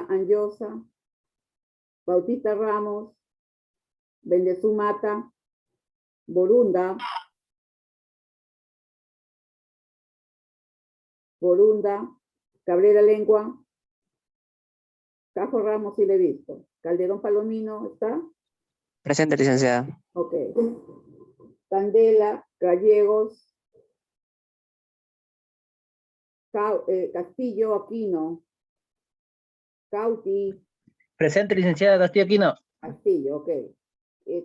Anjosa, Bautista Ramos, Bendezú Mata, Borunda, Cabrera Lengua, Cajo Ramos, sí le he visto. Calderón Palomino, ¿está? Presente, licenciada. Ok. Candela, Gallegos, Castillo, Aquino, Cauti, Presente, licenciada Castillo Aquino. Castillo, ok.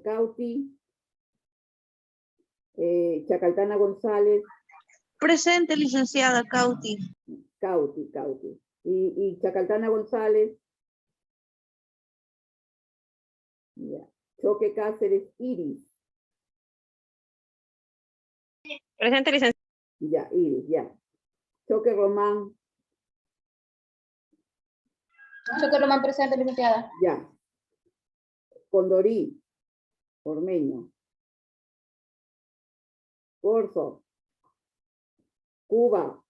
Cauti, Chacaltana González, Presente, licenciada Cauti. Cauti. Y Chacaltana González. Ya. Choque Cáceres, Iris. Presente, licenciada. Ya, Iris, ya. Choque Román, Choque Román presente, licenciada. ya. Condorí, Ormeño. Corso, Cuba,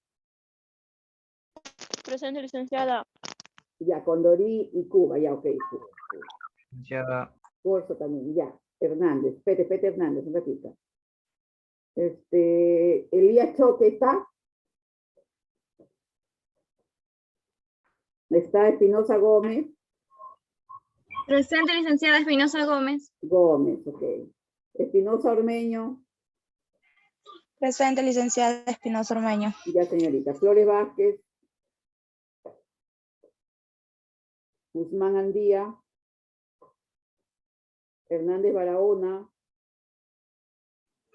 Presente, licenciada. ya. Condorí y Cuba, ya, ok. Licenciada. Corso también, ya. Hernández, Pete Hernández, un ratito. Elías Choque, ¿está? Está Espinosa Gómez. Presente, licenciada Espinosa Gómez. Gómez, ok. Espinosa Ormeño. Presente, licenciada Espinosa Ormeño. Ya, señorita. Flores Vázquez. Guzmán Andía. Hernández Barahona.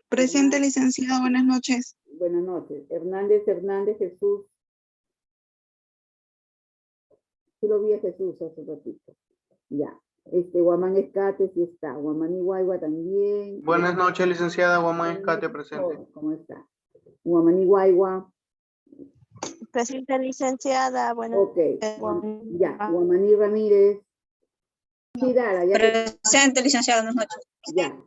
Presente, licenciada, buenas noches. Buenas noches. Hernández Jesús. Sí lo vi a Jesús hace ratito. Ya. Guamán Escate sí está. Guamán Iguaigua también. Buenas noches, licenciada Guamán Escate presente. ¿Cómo está? Guamán Iguaigua. Presente, licenciada, buenas Ok. Ya. Guamaní Ramírez. Chidara, ya. Presente, licenciada, buenas noches. Ya.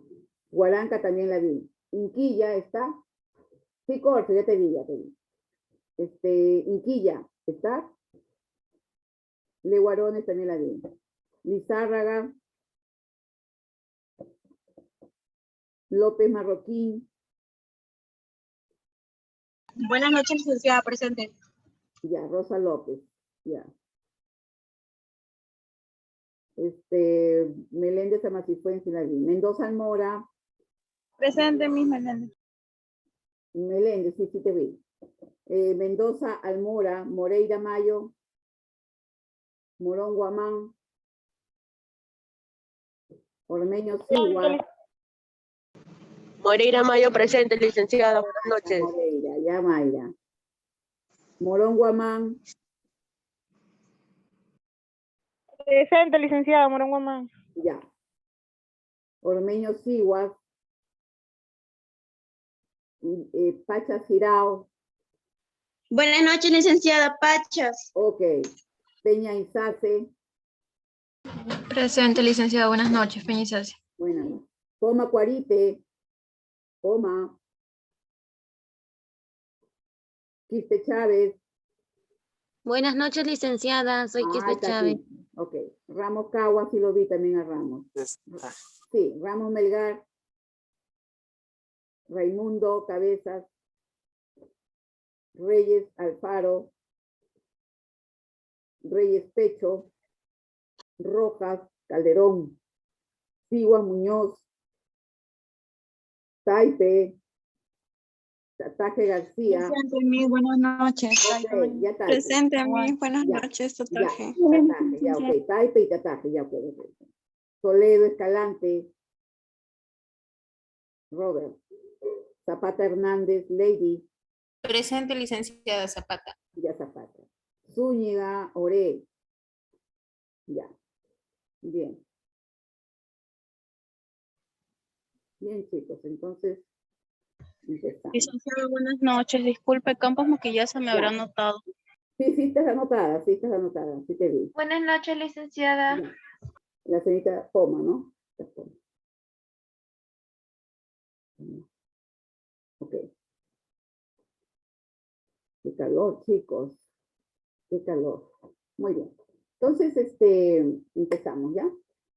Guaranca también la vi. Inquilla está. Sí, Corso, ya te vi. Inquilla, ¿está? Leguarones también la vi. Lizárraga. López Marroquín. Buenas noches, licenciada, presente. Ya, Rosa López. Ya. Meléndez Amacifuense la vi. Mendoza Almora. Presente, mis Meléndez. Meléndez, sí te vi. Mendoza Almora, Moreira Mayo. Morón Guamán. Ormeño Sigua. Moreira Mayo presente, licenciada. Buenas noches. Moreira, ya Mayra. Morón Guamán. Presente, licenciada Morón Guamán. Ya. Ormeño Siguas. Pachas Girao. Buenas noches, licenciada Pachas. Ok. Peña Izace. Presente, licenciada, buenas noches, Peña Izace. Buenas noches. Poma Cuarite. Poma. Quispe Chávez. Buenas noches, licenciada. Soy Quispe Está Chávez. aquí. Ok. Ramos Cagua, sí lo vi también a Ramos. Sí, Ramos Melgar. Raimundo Cabezas. Reyes Alfaro. Reyes Pecho. Rojas Calderón. Sigua Muñoz. Taipe. Tataje García. Presente a mí, buenas noches. Ok, ya Taipe. Presente a mí, buenas Ya, noches, Ya, Tataje. Tataje, ya, ok. Taipe y Tataje, ya, ok. Toledo Escalante. Robert. Zapata Hernández, Lady. Presente, licenciada Zapata. Ya Zapata. Zúñiga, Oré. Ya. Bien. Bien, chicos, entonces empezamos. Licenciada, buenas noches. Disculpe, Campos Maquillaza me habrá notado. Sí, estás anotada, sí te vi. Buenas noches, licenciada. Ya. La señorita Poma, ¿no? Ok. Qué calor, chicos. Qué calor. Muy bien. Entonces, empezamos, ¿ya?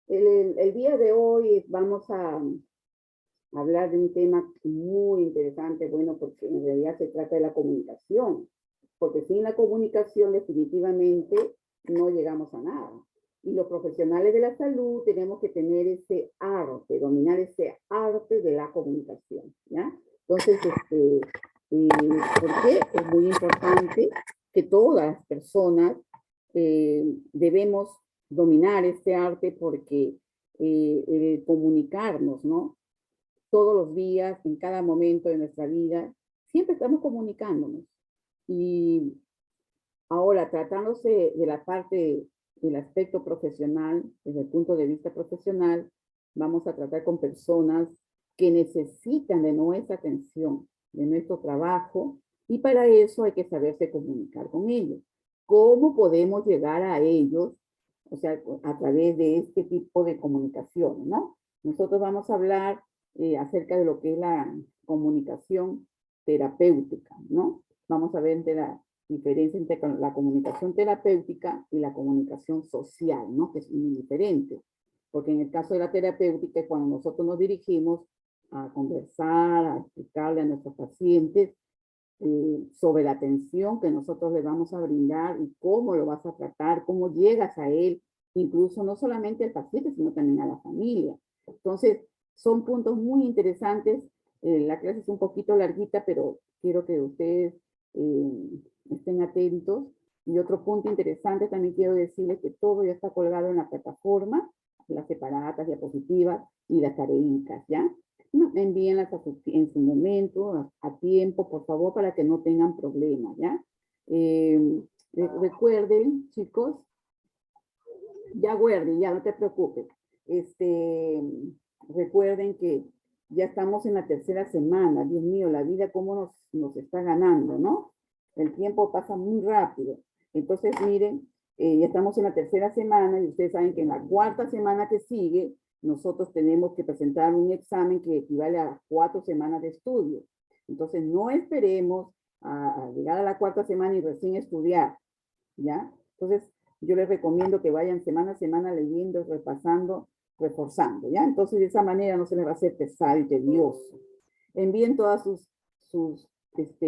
El día de hoy vamos a hablar de un tema muy interesante, bueno, porque en realidad se trata de la comunicación, porque sin la comunicación definitivamente no llegamos a nada. Y los profesionales de la salud tenemos que tener ese arte, dominar ese arte de la comunicación, ¿ya? Entonces, ¿por qué? Es muy importante que todas las personas debemos dominar este arte porque el comunicarnos, ¿no? Todos los días, en cada momento de nuestra vida, siempre estamos comunicándonos. Y ahora, tratándose de la parte del aspecto profesional, desde el punto de vista profesional, vamos a tratar con personas que necesitan de nuestra atención, de nuestro trabajo, y para eso hay que saberse comunicar con ellos. ¿Cómo podemos llegar a ellos? O sea, a través de este tipo de comunicación, ¿no? Nosotros vamos a hablar acerca de lo que es la comunicación terapéutica, ¿no? Vamos a ver entre la diferencia entre la comunicación terapéutica y la comunicación social, ¿no? Que es muy diferente. Porque en el caso de la terapéutica es cuando nosotros nos dirigimos a conversar, a explicarle a nuestros pacientes sobre la atención que nosotros le vamos a brindar y cómo lo vas a tratar, cómo llegas a él, incluso no solamente al paciente, sino también a la familia. Entonces, son puntos muy interesantes. La clase es un poquito larguita, pero quiero que ustedes estén atentos. Y otro punto interesante también quiero decirles que todo ya está colgado en la plataforma, las separadas, diapositivas y las tareitas, ¿ya? No, envíenlas en su momento, a tiempo, por favor, para que no tengan problemas, ¿ya? Recuerden, chicos, ya guarden, ya no te preocupes. Recuerden que ya estamos en la tercera semana. Dios mío, la vida cómo nos está ganando, ¿no? El tiempo pasa muy rápido. Entonces, miren, ya estamos en la tercera semana y ustedes saben que en la cuarta semana que sigue, nosotros tenemos que presentar un examen que equivale a 4 semanas de estudio. Entonces, no esperemos a llegar a la cuarta semana y recién estudiar, ¿ya? Entonces, yo les recomiendo que vayan semana a semana leyendo, repasando, reforzando, ¿ya? Entonces, de esa manera no se les va a hacer pesado y tedioso. Envíen todas sus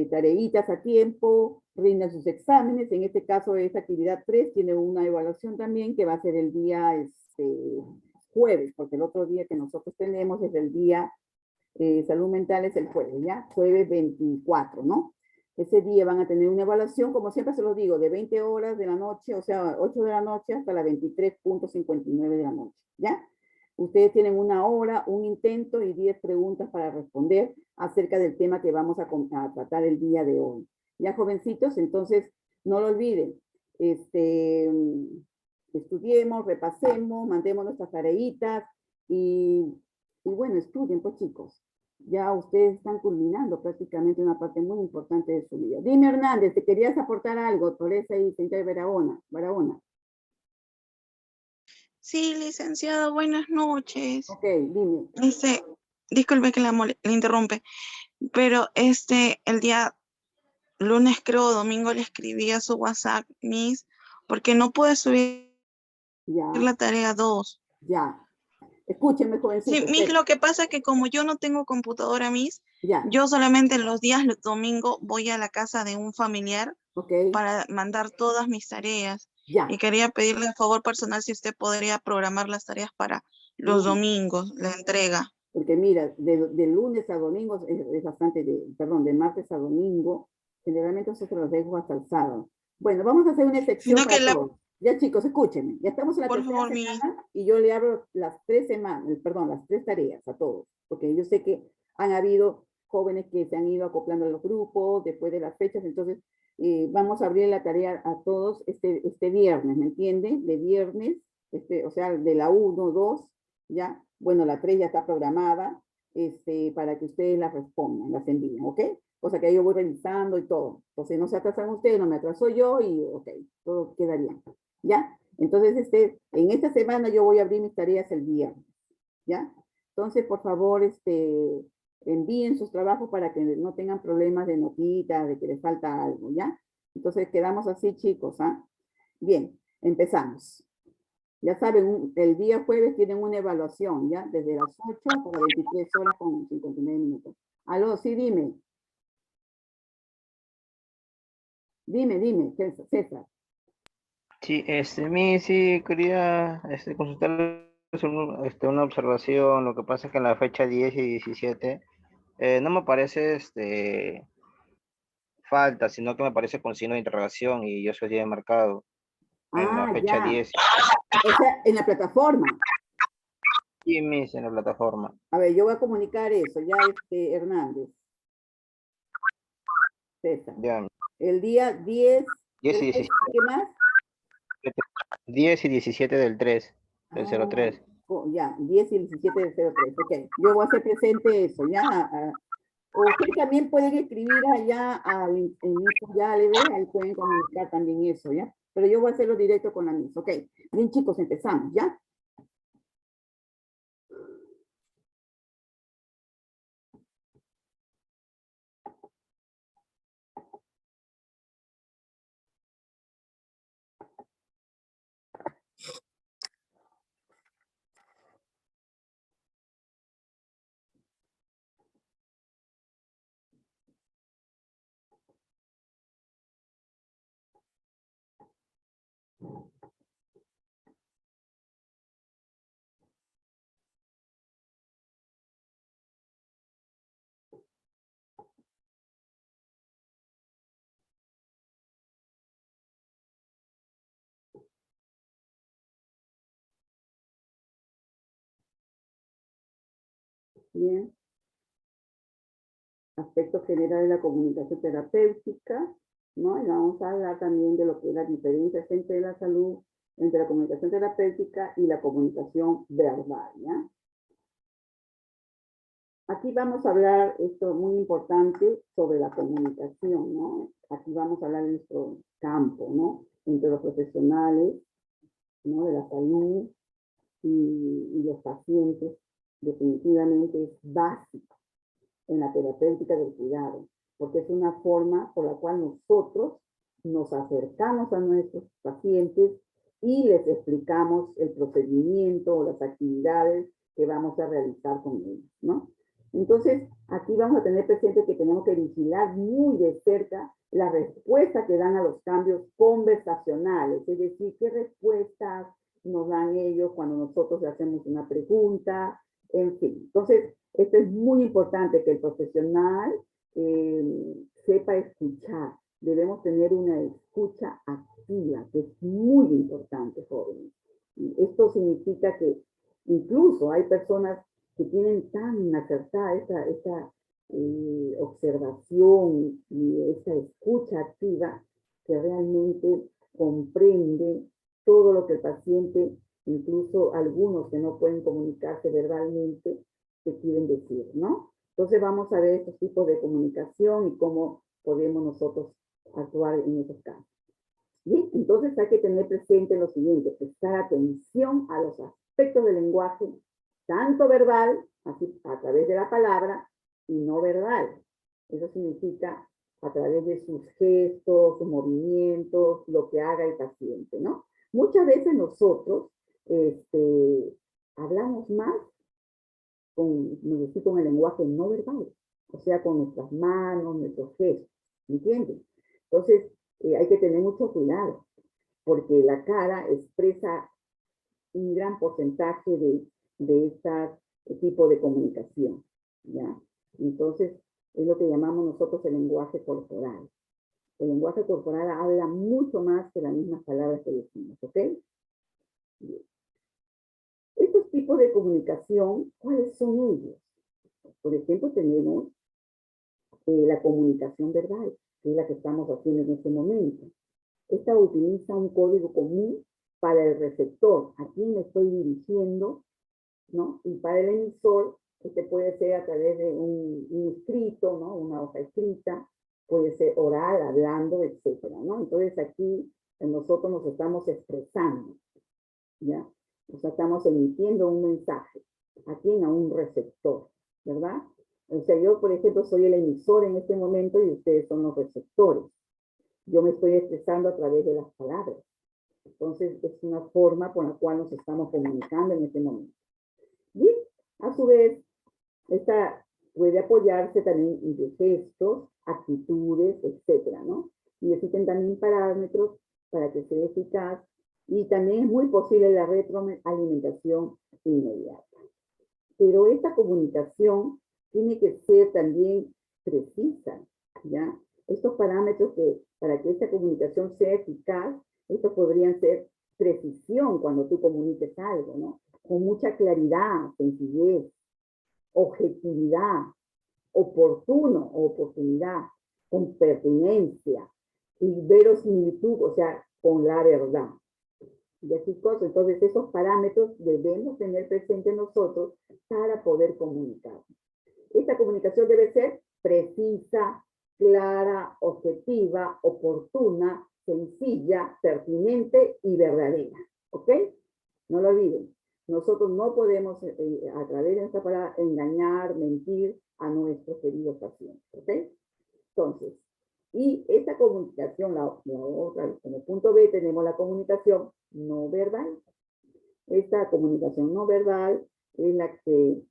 tareitas a tiempo, rindan sus exámenes. En este caso, esta actividad 3 tiene una evaluación también que va a ser el día jueves, porque el otro día que nosotros tenemos es el día salud mental, es el jueves, ¿ya? Jueves 24, ¿no? Ese día van a tener una evaluación, como siempre se los digo, de 20 horas de la noche, o sea, 8 de la noche hasta las 23:59 de la noche, ¿ya? Ustedes tienen 1 hora, un intento y 10 preguntas para responder acerca del tema que vamos a tratar el día de hoy. Ya, jovencitos, entonces, no lo olviden. Estudiemos, repasemos, mandemos nuestras tareitas y bueno, estudien, pues, chicos. Ya ustedes están culminando prácticamente una parte muy importante de su vida. Dime, Hernández, ¿te querías aportar algo? Por esa y señora Barahona. Sí, licenciada, buenas noches. Ok, dime. Disculpe que le interrumpe, pero el día lunes, creo, domingo, le escribí a su WhatsApp, Miss, porque no pude subir Ya, la tarea 2. ya. Escúcheme, Sí, jovencito. Miss, lo que pasa es que como yo no tengo computadora, Miss, Ya, yo solamente los días domingo voy a la casa de un familiar ok, para mandar todas mis tareas. ya. Y quería pedirle el favor personal si usted podría programar las tareas para los Sí. domingos, la entrega. Porque mira, de lunes a domingo es bastante, de martes a domingo, generalmente nosotros los dejo hasta el sábado. Bueno, vamos a hacer una excepción Sino que para todos. Ya, chicos, escúchenme. Ya estamos en la por tercera favor, Miss. semana y yo le abro las 3 semanas, perdón, las 3 tareas a todos. Porque yo sé que han habido jóvenes que se han ido acoplando a los grupos después de las fechas, entonces vamos a abrir la tarea a todos este viernes, ¿me entienden? De viernes, o sea, de la 1, 2, ¿ya? Bueno, la 3 ya está programada, para que ustedes las respondan, las envíen, ¿ok? Cosa que yo voy revisando y todo. Entonces, no se atrasan ustedes, no me atraso yo y, ok, todo queda bien, ¿ya? Entonces, en esta semana yo voy a abrir mis tareas el viernes, ¿ya? Entonces, por favor, envíen sus trabajos para que no tengan problemas de notitas, de que les falta algo, ¿ya? Entonces, quedamos así, chicos, ¿ah? Bien. Empezamos. Ya saben, el día jueves tienen una evaluación, ¿ya? Desde las 8 hasta las 23 horas con 59 minutos. Aló, sí, dime. Dime, César. Sí, sí, quería consultarle una observación. Lo que pasa es que en la fecha 10 y 17 no me parece falta, sino que me parece con signo de interrogación y yo soy ya marcado en la fecha Ya. 10 O sea, en la plataforma. y mis en la plataforma. A ver, yo voy a comunicar eso, ya, Hernández. César. Ya, El día 10, 10 y 17, ¿qué más? 10 y 17 del 3, del Ah, 03. ya, 10 y 17 del 03, ok. Yo voy a hacer presente eso, ya. O ustedes también pueden escribir allá ya ahí pueden comunicar también eso, ¿ya? Pero yo voy a hacerlo directo con la misma, ok. Bien, chicos, empezamos, ¿ya? Bien. Aspecto general de la comunicación terapéutica, ¿no? Y vamos a hablar también de lo que es la diferencia entre la salud, entre la comunicación terapéutica y la comunicación verbal, ¿ya? Aquí vamos a hablar, esto muy importante, sobre la comunicación, ¿no? Aquí vamos a hablar de nuestro campo, ¿no? Entre los profesionales, ¿no? De la salud y los pacientes, definitivamente es básico en la terapéutica del cuidado, porque es una forma por la cual nosotros nos acercamos a nuestros pacientes y les explicamos el procedimiento o las actividades que vamos a realizar con ellos, ¿no? Entonces, aquí vamos a tener presente que tenemos que vigilar muy de cerca la respuesta que dan a los cambios conversacionales, es decir, qué respuestas nos dan ellos cuando nosotros le hacemos una pregunta, en fin. Entonces, esto es muy importante que el profesional sepa escuchar. Debemos tener una escucha activa, que es muy importante, jóvenes. Esto significa que incluso hay personas que tienen tan acertada esta observación y esta escucha activa que realmente comprende todo lo que el paciente, incluso algunos que no pueden comunicarse verbalmente, te quieren decir, ¿no? Entonces vamos a ver estos tipos de comunicación y cómo podemos nosotros actuar en esos casos. Bien, entonces hay que tener presente lo siguiente, prestar atención a los aspectos del lenguaje, tanto verbal, así a través de la palabra, y no verbal. Eso significa a través de sus gestos, sus movimientos, lo que haga el paciente, ¿no? Muchas veces nosotros hablamos más con el lenguaje no verbal, o sea, con nuestras manos, nuestros gestos, ¿entienden? Entonces, hay que tener mucho cuidado, porque la cara expresa un gran porcentaje de este tipo de comunicación, ¿ya? Entonces, es lo que llamamos nosotros el lenguaje corporal. El lenguaje corporal habla mucho más que las mismas palabras que decimos, ¿ok? Bien. Estos tipos de comunicación, ¿cuáles son ellos? Por ejemplo, tenemos la comunicación verbal, que es la que estamos haciendo en este momento. Esta utiliza un código común para el receptor, a quién me estoy dirigiendo, ¿no? Y para el emisor, este puede ser a través de un escrito, ¿no? Una hoja escrita, puede ser oral, hablando, etcétera, ¿no? Entonces aquí nosotros nos estamos expresando, ¿ya? O sea, estamos emitiendo un mensaje. ¿A quién? A un receptor, ¿verdad? O sea, yo, por ejemplo, soy el emisor en este momento y ustedes son los receptores. Yo me estoy expresando a través de las palabras. Entonces, es una forma con la cual nos estamos comunicando en este momento. Y, a su vez, esta puede apoyarse también de gestos, actitudes, etcétera, ¿no? Y existen también parámetros para que sea eficaz y también es muy posible la retroalimentación inmediata. Pero esta comunicación tiene que ser también precisa, ¿ya? Estos parámetros que, para que esta comunicación sea eficaz, estos podrían ser precisión cuando tú comuniques algo, ¿no? Con mucha claridad, sencillez, objetividad, oportuno o oportunidad, con pertinencia y verosimilitud, o sea, con la verdad. Y así cosas. Entonces, esos parámetros debemos tener presentes nosotros para poder comunicar. Esta comunicación debe ser precisa, clara, objetiva, oportuna, sencilla, pertinente y verdadera. ¿Ok? No lo olviden. Nosotros no podemos, a través de esta palabra, engañar, mentir a nuestros queridos pacientes. ¿Ok? Entonces, y esta comunicación, la otra, en el punto B tenemos la comunicación no verbal. Esta comunicación no verbal es la que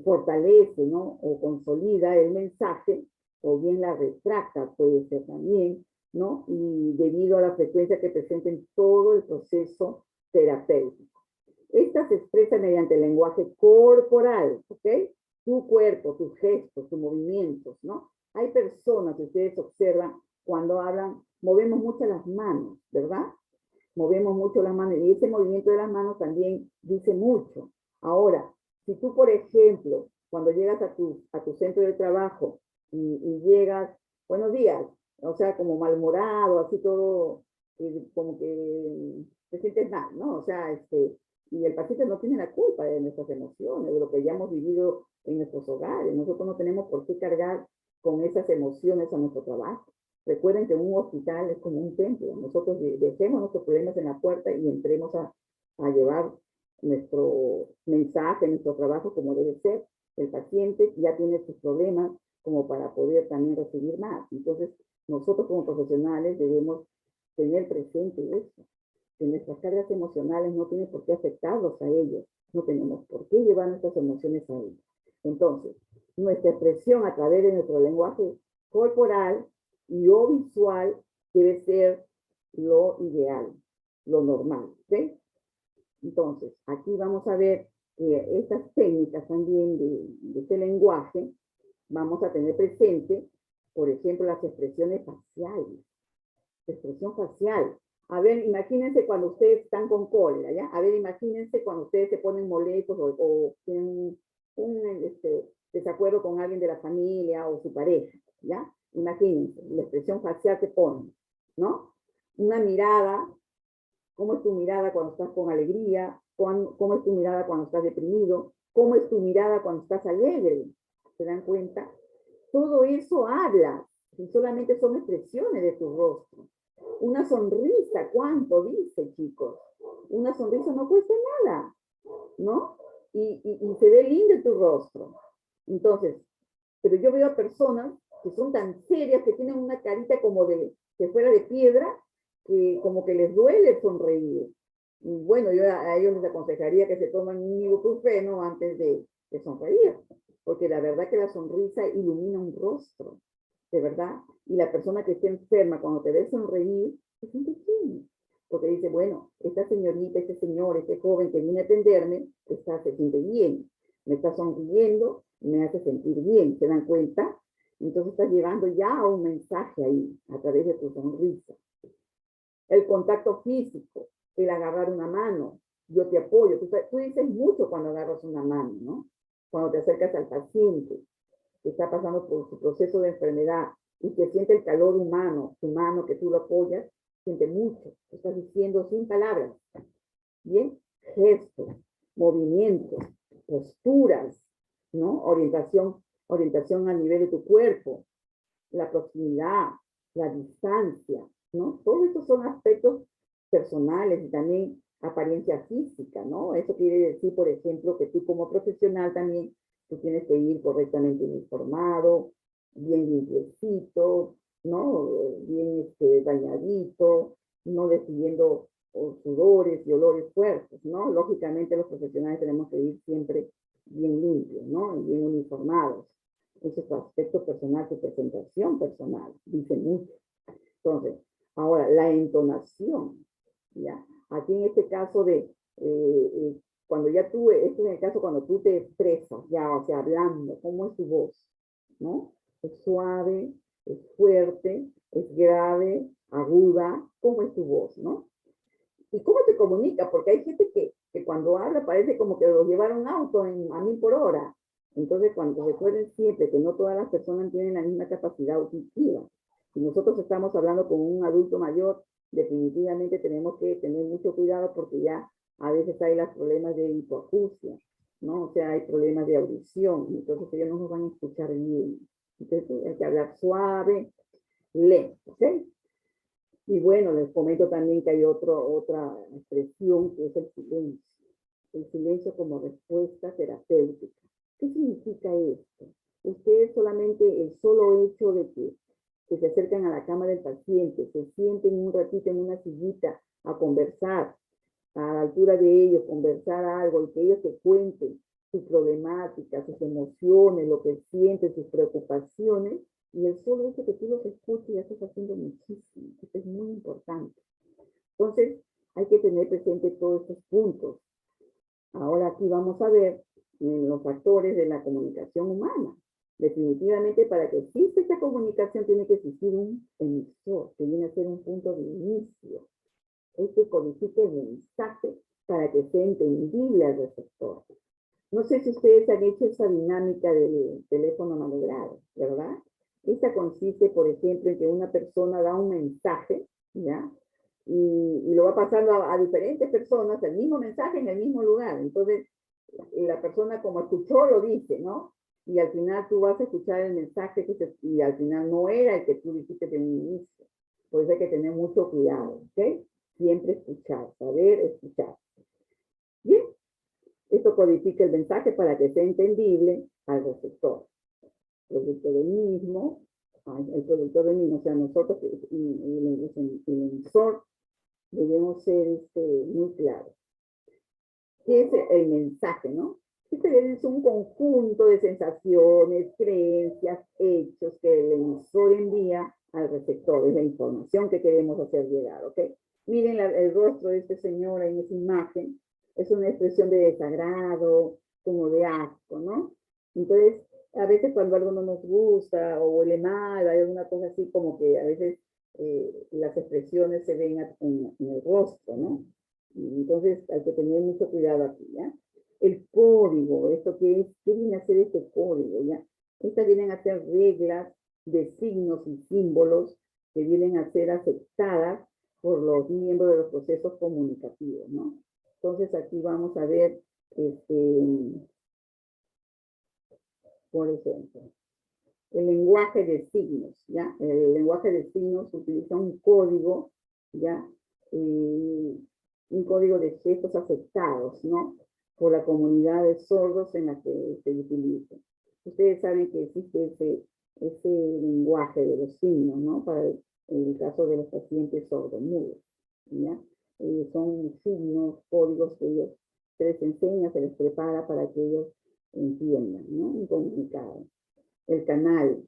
fortalece, ¿no? O consolida el mensaje, o bien la retracta, puede ser también, ¿no? Y debido a la frecuencia que presenta en todo el proceso terapéutico. Esta se expresa mediante el lenguaje corporal, ¿ok? Tu cuerpo, tus gestos, tus movimientos, ¿no? Hay personas que ustedes observan cuando hablan, movemos mucho las manos, ¿verdad? Movemos mucho las manos y ese movimiento de las manos también dice mucho. Ahora, si tú, por ejemplo, cuando llegas a tu centro de trabajo y llegas, buenos días, o sea, como malhumorado, así todo, como que te sientes mal, ¿no? O sea, y el paciente no tiene la culpa de nuestras emociones, de lo que hayamos vivido en nuestros hogares. Nosotros no tenemos por qué cargar con esas emociones a nuestro trabajo. Recuerden que un hospital es como un templo. Nosotros dejemos nuestros problemas en la puerta y entremos a llevar nuestro mensaje, nuestro trabajo como debe ser. El paciente ya tiene sus problemas como para poder también recibir más. Entonces, nosotros como profesionales debemos tener presente eso, que nuestras cargas emocionales no tienen por qué afectarlos a ellos. No tenemos por qué llevar nuestras emociones a ellos. Entonces, nuestra expresión a través de nuestro lenguaje corporal y o visual debe ser lo ideal, lo normal, ¿ok? Entonces, aquí vamos a ver que estas técnicas también de este lenguaje, vamos a tener presente, por ejemplo, las expresiones faciales. Expresión facial. A ver, imagínense cuando ustedes están con cólera, ¿ya? A ver, imagínense cuando ustedes se ponen molestos o tienen un desacuerdo con alguien de la familia o su pareja, ¿ya? Imagínense, la expresión facial que ponen, ¿no? Una mirada, ¿cómo es tu mirada cuando estás con alegría? ¿Cómo es tu mirada cuando estás deprimido? ¿Cómo es tu mirada cuando estás alegre? ¿Se dan cuenta? Todo eso habla, y solamente son expresiones de tu rostro. Una sonrisa, ¿cuánto dice, chicos? Una sonrisa no cuesta nada, ¿no? Y se ve lindo en tu rostro. Entonces, pero yo veo a personas que son tan serias, que tienen una carita como de, que fuera de piedra, que como que les duele sonreír. Y bueno, yo a ellos les aconsejaría que se tomen un ibuprofeno antes de sonreír, porque la verdad que la sonrisa ilumina un rostro, de verdad. Y la persona que esté enferma, cuando te ve sonreír, se siente bien. Porque dice, bueno, esta señorita, este señor, este joven que viene a atenderme, se siente bien. Me está sonriendo, me hace sentir bien. ¿Se dan cuenta? Entonces estás llevando ya un mensaje ahí, a través de tu sonrisa. El contacto físico, el agarrar una mano, yo te apoyo. Tú dices mucho cuando agarras una mano, ¿no? Cuando te acercas al paciente que está pasando por su proceso de enfermedad y que siente el calor humano, tu mano que tú lo apoyas, siente mucho. Estás diciendo sin palabras. Bien, gestos, movimientos, posturas, ¿no? Orientación a nivel de tu cuerpo, la proximidad, la distancia, ¿no? Todos estos son aspectos personales y también apariencia física, ¿no? Eso quiere decir, por ejemplo, que tú como profesional también, tú tienes que ir correctamente uniformado, bien limpiecito, ¿no? Bien bañadito, no decidiendo o sudores y olores fuertes, ¿no? Lógicamente los profesionales tenemos que ir siempre bien limpios, ¿no? Y bien uniformados. Ese es su aspecto personal, su presentación personal, dice mucho. Entonces, ahora, la entonación, ¿ya? Aquí en este caso de, cuando ya tú, este es el caso cuando tú te expresas, ya, o sea, hablando, ¿cómo es tu voz? ¿No? ¿Es suave? ¿Es fuerte? ¿Es grave? ¿Aguda? ¿Cómo es tu voz? ¿No? ¿Y cómo te comunica? Porque hay gente que cuando habla parece como que lo llevaron un auto a 1000 por hora. Entonces, cuando recuerden siempre que no todas las personas tienen la misma capacidad auditiva. Si nosotros estamos hablando con un adulto mayor, definitivamente tenemos que tener mucho cuidado porque ya a veces hay los problemas de hipoacusia, ¿no? O sea, hay problemas de audición, entonces ellos no nos van a escuchar bien. Entonces hay que hablar suave, lento, ¿ok? Y bueno, les comento también que hay otra expresión que es el silencio. El silencio como respuesta terapéutica. ¿Qué significa esto? Ustedes solamente el solo hecho de que se acercan a la cama del paciente, se sienten un ratito en una sillita a conversar, a la altura de ellos, conversar algo y que ellos te cuenten sus problemáticas, sus emociones, lo que sienten, sus preocupaciones, y el solo hecho que tú los escuches ya estás haciendo muchísimo. Esto es muy importante. Entonces, hay que tener presente todos estos puntos. Ahora aquí vamos a ver los factores de la comunicación humana. Definitivamente, para que exista esta comunicación tiene que existir un emisor, que viene a ser un punto de inicio. Este codifica el mensaje para que sea entendible al receptor. No sé si ustedes han hecho esa dinámica del teléfono maniobrado, ¿verdad? Esta consiste, por ejemplo, en que una persona da un mensaje, ¿ya? Y lo va pasando a diferentes personas, el mismo mensaje en el mismo lugar. Entonces, la persona como escuchó lo dice, ¿no? Y al final tú vas a escuchar el mensaje y al final no era el que tú dijiste de un inicio. Por eso hay que tener mucho cuidado, ¿ok? Siempre escuchar, saber escuchar. Bien, esto codifica el mensaje para que sea entendible al receptor. Producto del mismo, el productor del mismo, o sea, nosotros, el emisor, debemos ser muy claros. ¿Qué es el mensaje, no? Este es un conjunto de sensaciones, creencias, hechos que el emisor envía al receptor, es la información que queremos hacer llegar, ¿ok? Miren el rostro de este señor en esa imagen, es una expresión de desagrado, como de asco, ¿no? Entonces, a veces cuando algo no nos gusta o huele mal, hay alguna cosa así como que a veces las expresiones se ven en el rostro, ¿no? Entonces hay que tener mucho cuidado aquí, ¿ya? El código, ¿esto qué es? ¿Qué viene a ser este código, ya? Estas vienen a ser reglas de signos y símbolos que vienen a ser aceptadas por los miembros de los procesos comunicativos, ¿no? Entonces aquí vamos a ver, por ejemplo, el lenguaje de signos, ¿ya? El lenguaje de signos utiliza un código, ¿ya? Un código de gestos aceptados, ¿no? Por la comunidad de sordos en la que se utiliza. Ustedes saben que existe ese lenguaje de los signos, ¿no? Para el caso de los pacientes sordomudos, ¿ya? Son signos, códigos que ellos se les enseña, se les prepara para que ellos entiendan, ¿no? Un comunicado. El canal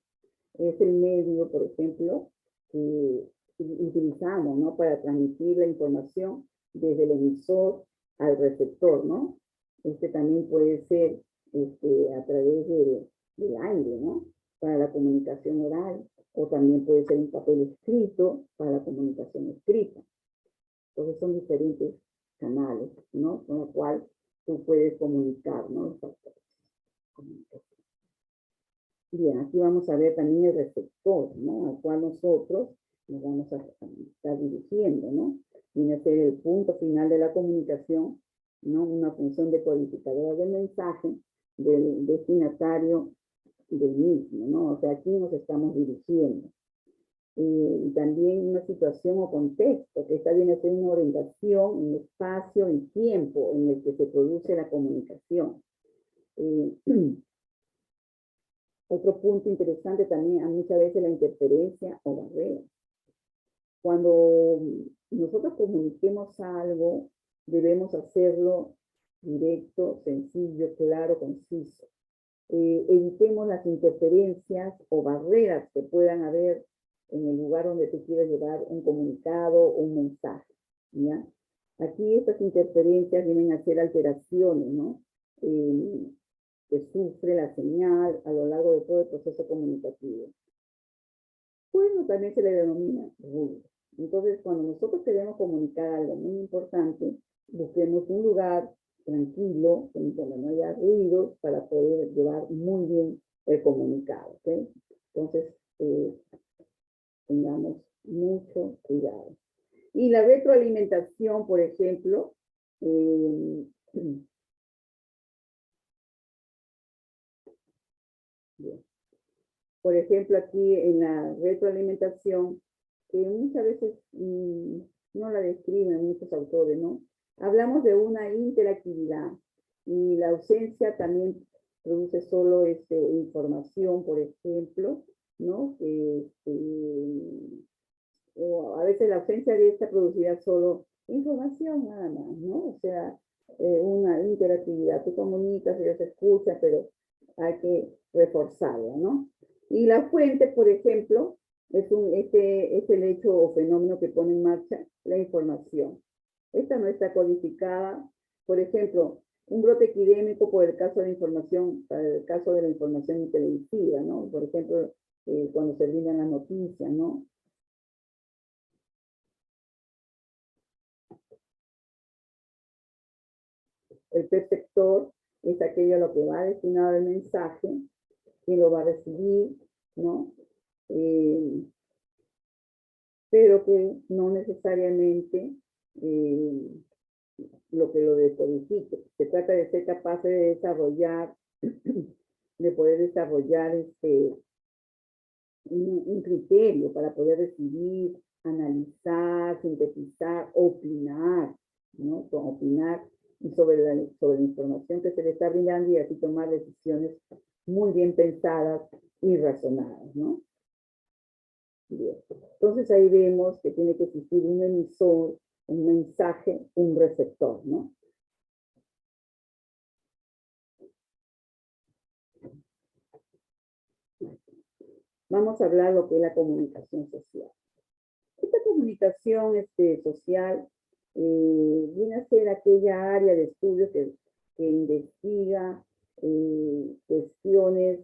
es el medio, por ejemplo, que utilizamos, ¿no? Para transmitir la información desde el emisor al receptor, ¿no? Este también puede ser a través del aire, ¿no? Para la comunicación oral, o también puede ser un papel escrito para la comunicación escrita. Entonces son diferentes canales, ¿no? Con los cuales tú puedes comunicar, ¿no? Bien, aquí vamos a ver también el receptor, ¿no? Al cual nosotros nos vamos a estar dirigiendo, ¿no? Viene a ser el punto final de la comunicación, ¿no? Una función de codificadora del mensaje del destinatario del mismo, ¿no? O sea, aquí nos estamos dirigiendo. Y también una situación o contexto, que esta viene a ser una orientación en espacio y tiempo en el que se produce la comunicación. Otro punto interesante también, muchas veces la interferencia o barrera. Cuando nosotros comuniquemos algo, debemos hacerlo directo, sencillo, claro, conciso. Evitemos las interferencias o barreras que puedan haber en el lugar donde tú quieres llevar un comunicado o un mensaje, ¿ya? Aquí estas interferencias vienen a ser alteraciones, ¿no? Que sufre la señal a lo largo de todo el proceso comunicativo. Bueno, también se le denomina ruido. Entonces, cuando nosotros queremos comunicar algo muy importante, busquemos un lugar tranquilo, donde no haya ruidos, para poder llevar muy bien el comunicado, ¿ok? Entonces, tengamos mucho cuidado. Y la retroalimentación, por ejemplo, bien. Por ejemplo, aquí en la retroalimentación, que muchas veces no la describen muchos autores, ¿no? Hablamos de una interactividad y la ausencia también produce solo información, por ejemplo, ¿no? O a veces la ausencia de esta producirá solo información nada más, ¿no? O sea, una interactividad. Tú comunicas, ellos escuchan, pero hay que reforzarla, ¿no? Y la fuente, por ejemplo, es el hecho o fenómeno que pone en marcha la información. Esta no está codificada. Por ejemplo, un brote epidémico por el caso de información, para el caso de la información televisiva, ¿no? Por ejemplo, cuando se brindan las noticias, ¿no? El perceptor es aquello a lo que va destinado el mensaje, quien lo va a recibir, ¿no? Pero que no necesariamente lo que lo decodifique. Se trata de ser capaz de desarrollar, de poder desarrollar un criterio para poder recibir, analizar, sintetizar, opinar, ¿no? Opinar sobre la información que se le está brindando y así tomar decisiones muy bien pensadas y razonadas, ¿no? Bien. Entonces ahí vemos que tiene que existir un emisor, un mensaje, un receptor, ¿no? Vamos a hablar de lo que es la comunicación social. Esta comunicación social viene a ser aquella área de estudio que investiga cuestiones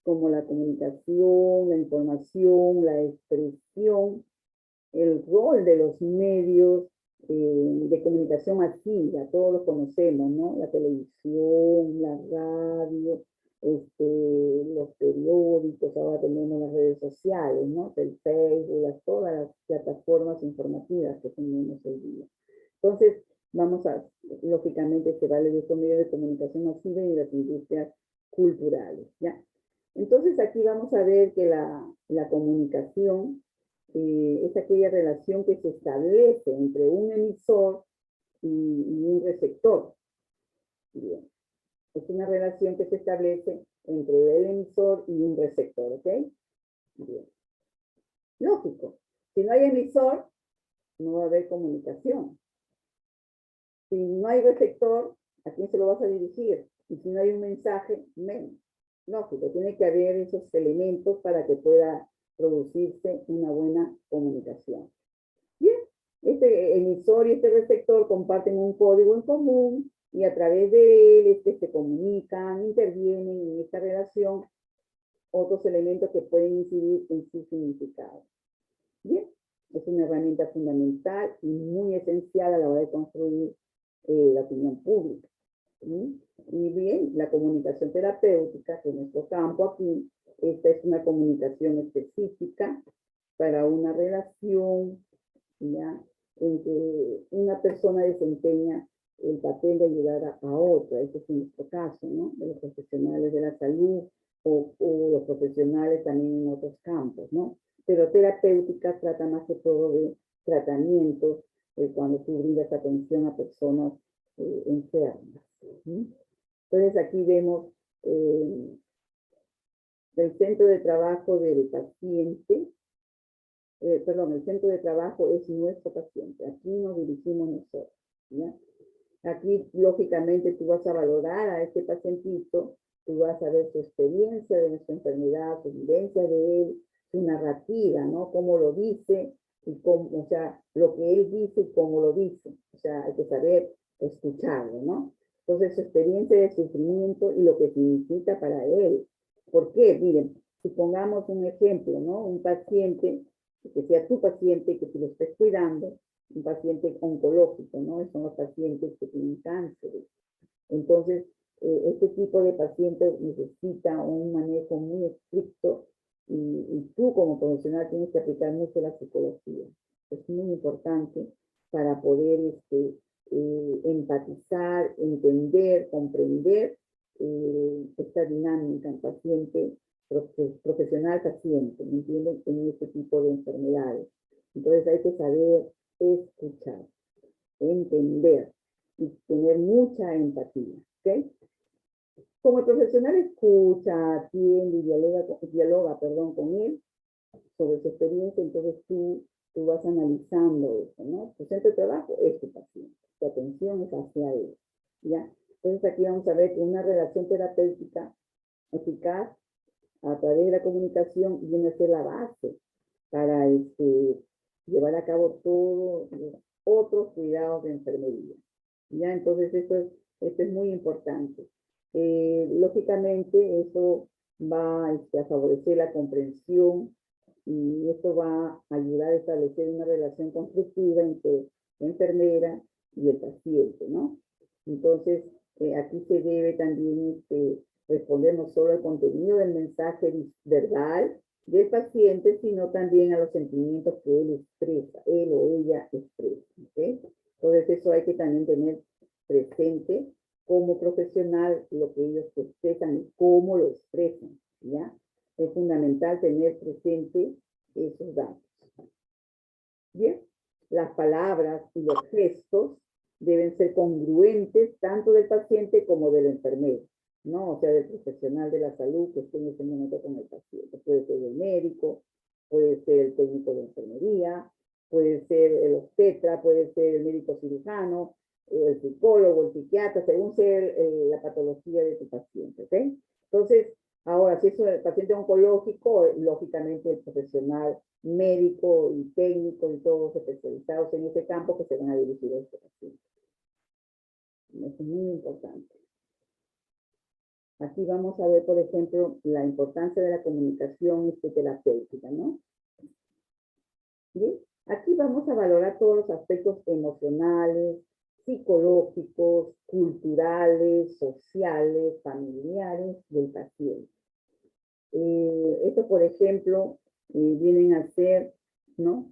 como la comunicación, la información, la expresión, el rol de los medios de comunicación masiva, todos los conocemos, ¿no? La televisión, la radio, los periódicos, ahora tenemos las redes sociales, ¿no? El Facebook, todas las plataformas informativas que tenemos hoy día. Entonces, lógicamente se vale de estos medios de comunicación masiva y de las industrias culturales, ¿ya? Entonces aquí vamos a ver que la comunicación es aquella relación que se establece entre un emisor y un receptor. Bien. Es una relación que se establece entre el emisor y un receptor, ¿ok? Bien. Lógico. Si no hay emisor, no va a haber comunicación. Si no hay receptor, ¿a quién se lo vas a dirigir? Y si no hay un mensaje, menos. Lógico, tiene que haber esos elementos para que pueda producirse una buena comunicación. Bien, este emisor y este receptor comparten un código en común y a través de él se comunican, intervienen en esta relación otros elementos que pueden incidir en su significado. Bien, es una herramienta fundamental y muy esencial a la hora de construir la opinión pública. ¿Sí? Y bien, la comunicación terapéutica, que es nuestro campo aquí, esta es una comunicación específica para una relación, ¿ya? En que una persona desempeña el papel de ayudar a otra. Ese es nuestro caso, ¿no? De los profesionales de la salud o los profesionales también en otros campos, ¿no? Pero terapéutica trata más que todo de tratamientos cuando tú brindas atención a personas enfermas. ¿Sí? Entonces aquí vemos el centro de trabajo del paciente, el centro de trabajo es nuestro paciente. Aquí nos dirigimos nosotros, ¿ya? Aquí, lógicamente, tú vas a valorar a este pacientito, tú vas a ver su experiencia de nuestra enfermedad, su vivencia de él, su narrativa, ¿no? Cómo lo dice, y cómo, o sea, lo que él dice y cómo lo dice. O sea, hay que saber escucharlo, ¿no? Entonces, su experiencia de sufrimiento y lo que significa para él. ¿Por qué? Miren, si pongamos un ejemplo, ¿no? Un paciente, que sea tu paciente, que tú lo estés cuidando, un paciente oncológico, ¿no? Son los pacientes que tienen cáncer. Entonces, este tipo de pacientes necesita un manejo muy estricto y tú como profesional tienes que aplicar mucho la psicología. Es muy importante para poder empatizar, entender, comprender esta dinámica en paciente, profesional-paciente, ¿me entienden? En este tipo de enfermedades. Entonces hay que saber escuchar, entender y tener mucha empatía, ¿ok? Como el profesional escucha, atiende y dialoga con él sobre su experiencia, entonces tú vas analizando eso, ¿no? Tu centro de trabajo es tu paciente, tu atención es hacia él, ¿ya? Entonces aquí vamos a ver que una relación terapéutica eficaz a través de la comunicación viene a ser la base para llevar a cabo todos los otros cuidados de enfermería. ¿Ya? Entonces esto es muy importante. Lógicamente eso va a favorecer la comprensión y esto va a ayudar a establecer una relación constructiva entre la enfermera y el paciente, ¿no? Entonces aquí se debe también responder no solo al contenido del mensaje verbal del paciente, sino también a los sentimientos que él o ella expresa, ¿okay? Entonces eso hay que también tener presente como profesional lo que ellos expresan y cómo lo expresan, ¿ya? Es fundamental tener presente esos datos. Bien, las palabras y los gestos deben ser congruentes tanto del paciente como del enfermero, ¿no? O sea, del profesional de la salud que esté en ese momento con el paciente. Puede ser el médico, puede ser el técnico de enfermería, puede ser el obstetra, puede ser el médico cirujano, el psicólogo, el psiquiatra, según sea la patología de tu paciente, ¿ok? Entonces, ahora, si es un paciente oncológico, lógicamente el profesional médico y técnico y todos especializados en ese campo que se van a dirigir a este paciente. Eso es muy importante. Aquí vamos a ver, por ejemplo, la importancia de la comunicación terapéutica, ¿no? Bien, aquí vamos a valorar todos los aspectos emocionales, psicológicos, culturales, sociales, familiares del paciente. Esto, por ejemplo, vienen a ser, ¿no?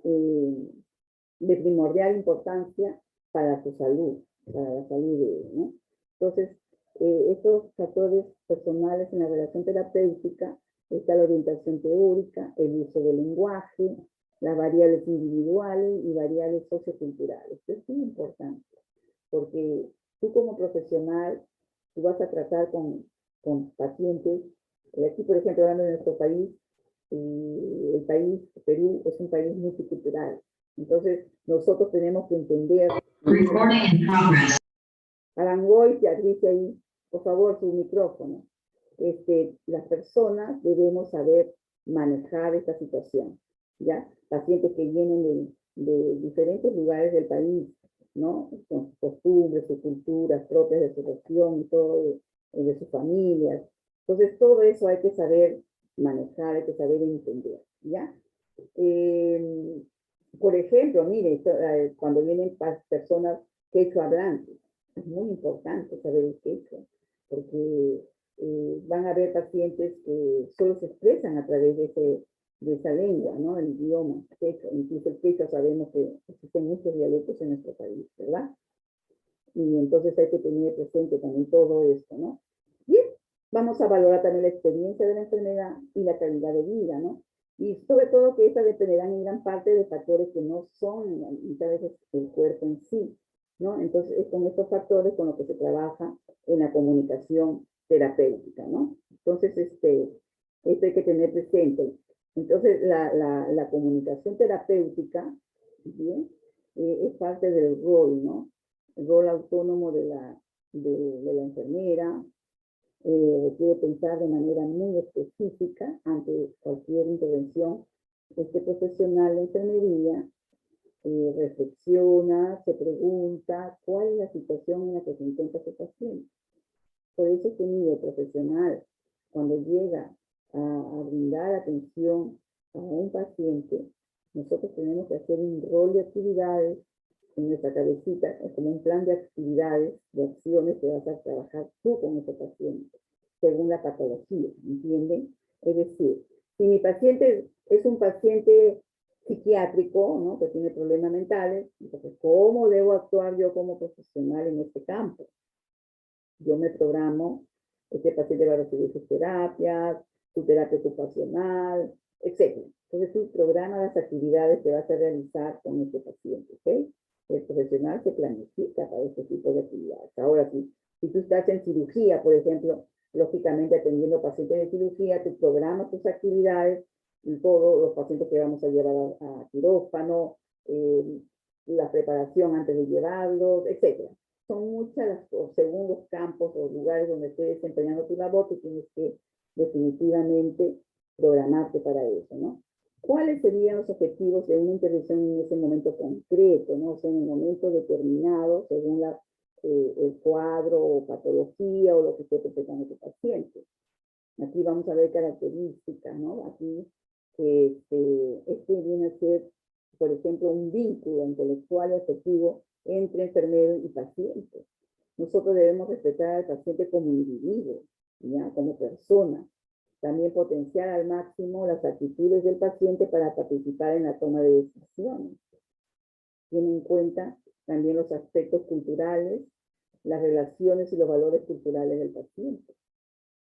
De primordial importancia para su salud, para la salud de él, ¿no? Entonces, estos factores personales en la relación terapéutica está la orientación teórica, el uso del lenguaje, las variables individuales y variables socioculturales. Esto es muy importante, porque tú como profesional, tú vas a tratar con pacientes. Aquí, por ejemplo, hablando de nuestro país, el país, Perú, es un país multicultural. Entonces, nosotros tenemos que entender... Arangoy, que dice ahí, por favor, su micrófono. Las personas debemos saber manejar esta situación, ¿ya? Pacientes que vienen de diferentes lugares del país, ¿no? Con sus costumbres, sus culturas propias de su región y todo, de sus familias. Entonces, todo eso hay que saber manejar, hay que saber entender, ¿ya? Por ejemplo, mire, cuando vienen personas quechua hablantes, es muy importante saber el quechua, porque van a haber pacientes que solo se expresan a través de esa lengua, ¿no? El idioma quechua. Incluso el quechua sabemos que existen muchos dialectos en nuestro país, ¿verdad? Y entonces hay que tener presente también todo esto, ¿no? Bien, vamos a valorar también la experiencia de la enfermedad y la calidad de vida, ¿no? Y sobre todo que esta dependerá en gran parte de factores que no son muchas veces el cuerpo en sí, ¿no? Entonces es con estos factores con los que se trabaja en la comunicación terapéutica, ¿no? Entonces esto hay que tener presente. Entonces, la comunicación terapéutica, ¿bien? Es parte del rol, ¿no? El rol autónomo de la enfermera. Requiere pensar de manera muy específica ante cualquier intervención. Este profesional de enfermería reflexiona, se pregunta cuál es la situación en la que se encuentra ese paciente. Por eso es que el profesional, cuando llega a brindar atención a un paciente, nosotros tenemos que hacer un rol de actividades en nuestra cabecita, es como un plan de actividades, de acciones que vas a trabajar tú con ese paciente, según la patología, ¿entienden? Es decir, si mi paciente es un paciente psiquiátrico, ¿no?, que tiene problemas mentales, entonces, ¿cómo debo actuar yo como profesional en este campo? Yo me programo, este paciente va a recibir sus terapias, su terapia ocupacional, etc. Entonces tú programas las actividades que vas a realizar con este paciente, ¿ok? El profesional se planifica para este tipo de actividades. Ahora, si tú estás en cirugía, por ejemplo, lógicamente atendiendo pacientes de cirugía, tú programas tus actividades, y todos los pacientes que vamos a llevar a quirófano, la preparación antes de llevarlos, etc. Son muchas según los campos o lugares donde estés desempeñando tu labor, tú tienes que definitivamente programarte para eso, ¿no? ¿Cuáles serían los objetivos de una intervención en ese momento concreto, ¿no? O sea, en un momento determinado, según el cuadro o patología o lo que esté presentando tu paciente. Aquí vamos a ver características, ¿no? Aquí este viene a ser, por ejemplo, un vínculo intelectual y afectivo entre enfermero y paciente. Nosotros debemos respetar al paciente como individuo, ¿ya? Como persona. También potenciar al máximo las actitudes del paciente para participar en la toma de decisiones. Tiene en cuenta también los aspectos culturales, las relaciones y los valores culturales del paciente,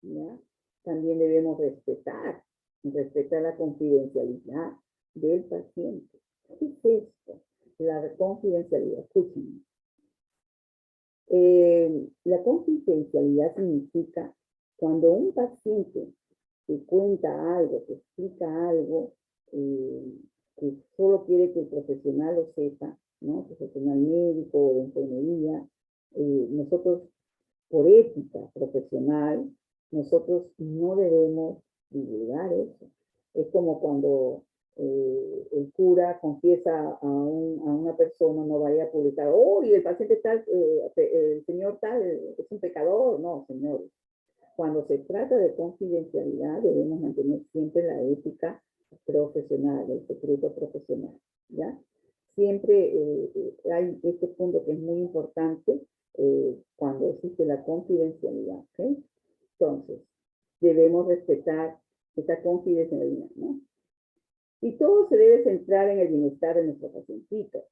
¿ya? También debemos respetar la confidencialidad del paciente. ¿Qué es esto? La confidencialidad. Escúchenme. La confidencialidad significa cuando un paciente te cuenta algo, te explica algo, que solo quiere que el profesional lo sepa, ¿no? Profesional médico o de enfermería, nosotros, por ética profesional, nosotros no debemos divulgar eso. Es como cuando el cura confiesa a una persona, no vaya a publicar, oh, y el paciente tal, el señor tal es un pecador. No, señores. Cuando se trata de confidencialidad, debemos mantener siempre la ética profesional, el secreto profesional, ¿ya? Siempre hay este punto que es muy importante cuando existe la confidencialidad, ¿ok? Entonces, debemos respetar esa confidencialidad, ¿no? Y todo se debe centrar en el bienestar de nuestro pacientito,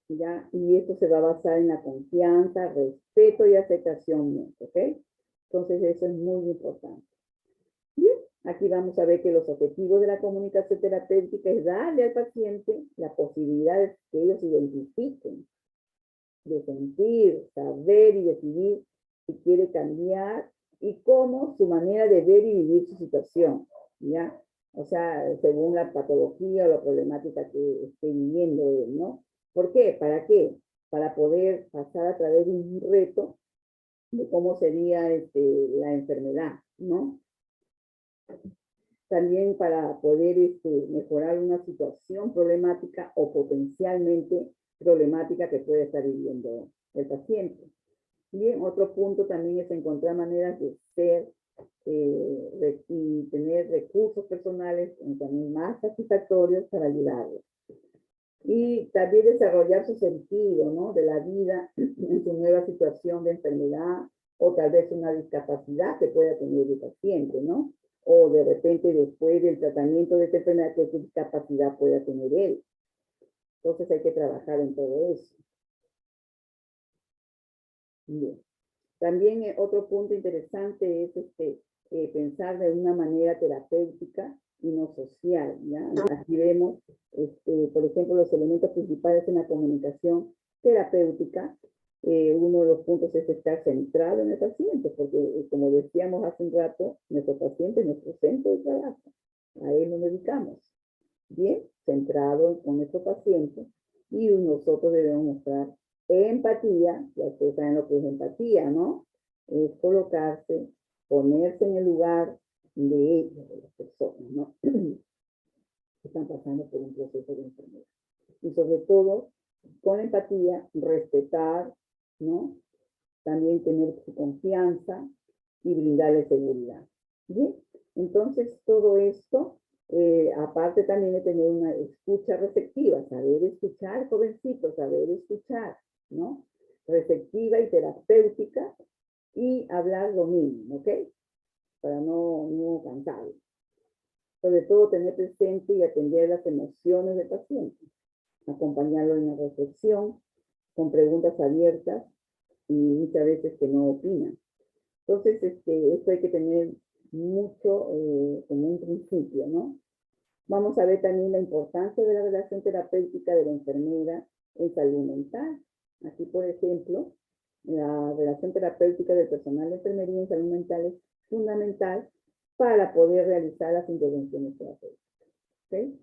¿ya? Y esto se va a basar en la confianza, respeto y aceptación mutua, ¿ok? Entonces, eso es muy importante. Bien, aquí vamos a ver que los objetivos de la comunicación terapéutica es darle al paciente la posibilidad de que ellos identifiquen, de sentir, saber y decidir si quiere cambiar y cómo su manera de ver y vivir su situación, ¿ya? O sea, según la patología o la problemática que esté viviendo él, ¿no? ¿Por qué? ¿Para qué? Para poder pasar a través de un reto de cómo sería la enfermedad, ¿no? También para poder mejorar una situación problemática o potencialmente problemática que puede estar viviendo el paciente. Bien, otro punto también es encontrar maneras de ser y tener recursos personales también más satisfactorios para ayudarlos. Y también desarrollar su sentido, ¿no?, de la vida en su nueva situación de enfermedad o tal vez una discapacidad que pueda tener el paciente, ¿no? O de repente después del tratamiento de esta enfermedad, ¿qué discapacidad pueda tener él? Entonces hay que trabajar en todo eso. Bien. También otro punto interesante es pensar de una manera terapéutica y no social, ¿ya? Aquí vemos, por ejemplo, los elementos principales en la comunicación terapéutica. Uno de los puntos es estar centrado en el paciente, porque como decíamos hace un rato, nuestro paciente es nuestro centro de trabajo. A él nos dedicamos. Bien, centrado con nuestro paciente, y nosotros debemos mostrar empatía. Ya ustedes saben lo que es empatía, ¿no? Es colocarse, ponerse en el lugar de ellos, de las personas, ¿no? Que están pasando por un proceso de enfermedad. Y sobre todo, con empatía, respetar, ¿no? También tener su confianza y brindarle seguridad. Bien, entonces todo esto, aparte también de tener una escucha receptiva, saber escuchar, jovencitos, saber escuchar, ¿no? Receptiva y terapéutica, y hablar lo mínimo, ¿ok? Para no cansarlo. Sobre todo tener presente y atender las emociones del paciente, acompañarlo en la reflexión, con preguntas abiertas y muchas veces que no opinan. Entonces, esto hay que tener mucho como un principio, ¿no? Vamos a ver también la importancia de la relación terapéutica de la enfermera en salud mental. Aquí, por ejemplo, la relación terapéutica del personal de enfermería en salud mental es fundamental para poder realizar las intervenciones terapéuticas. ¿Okay?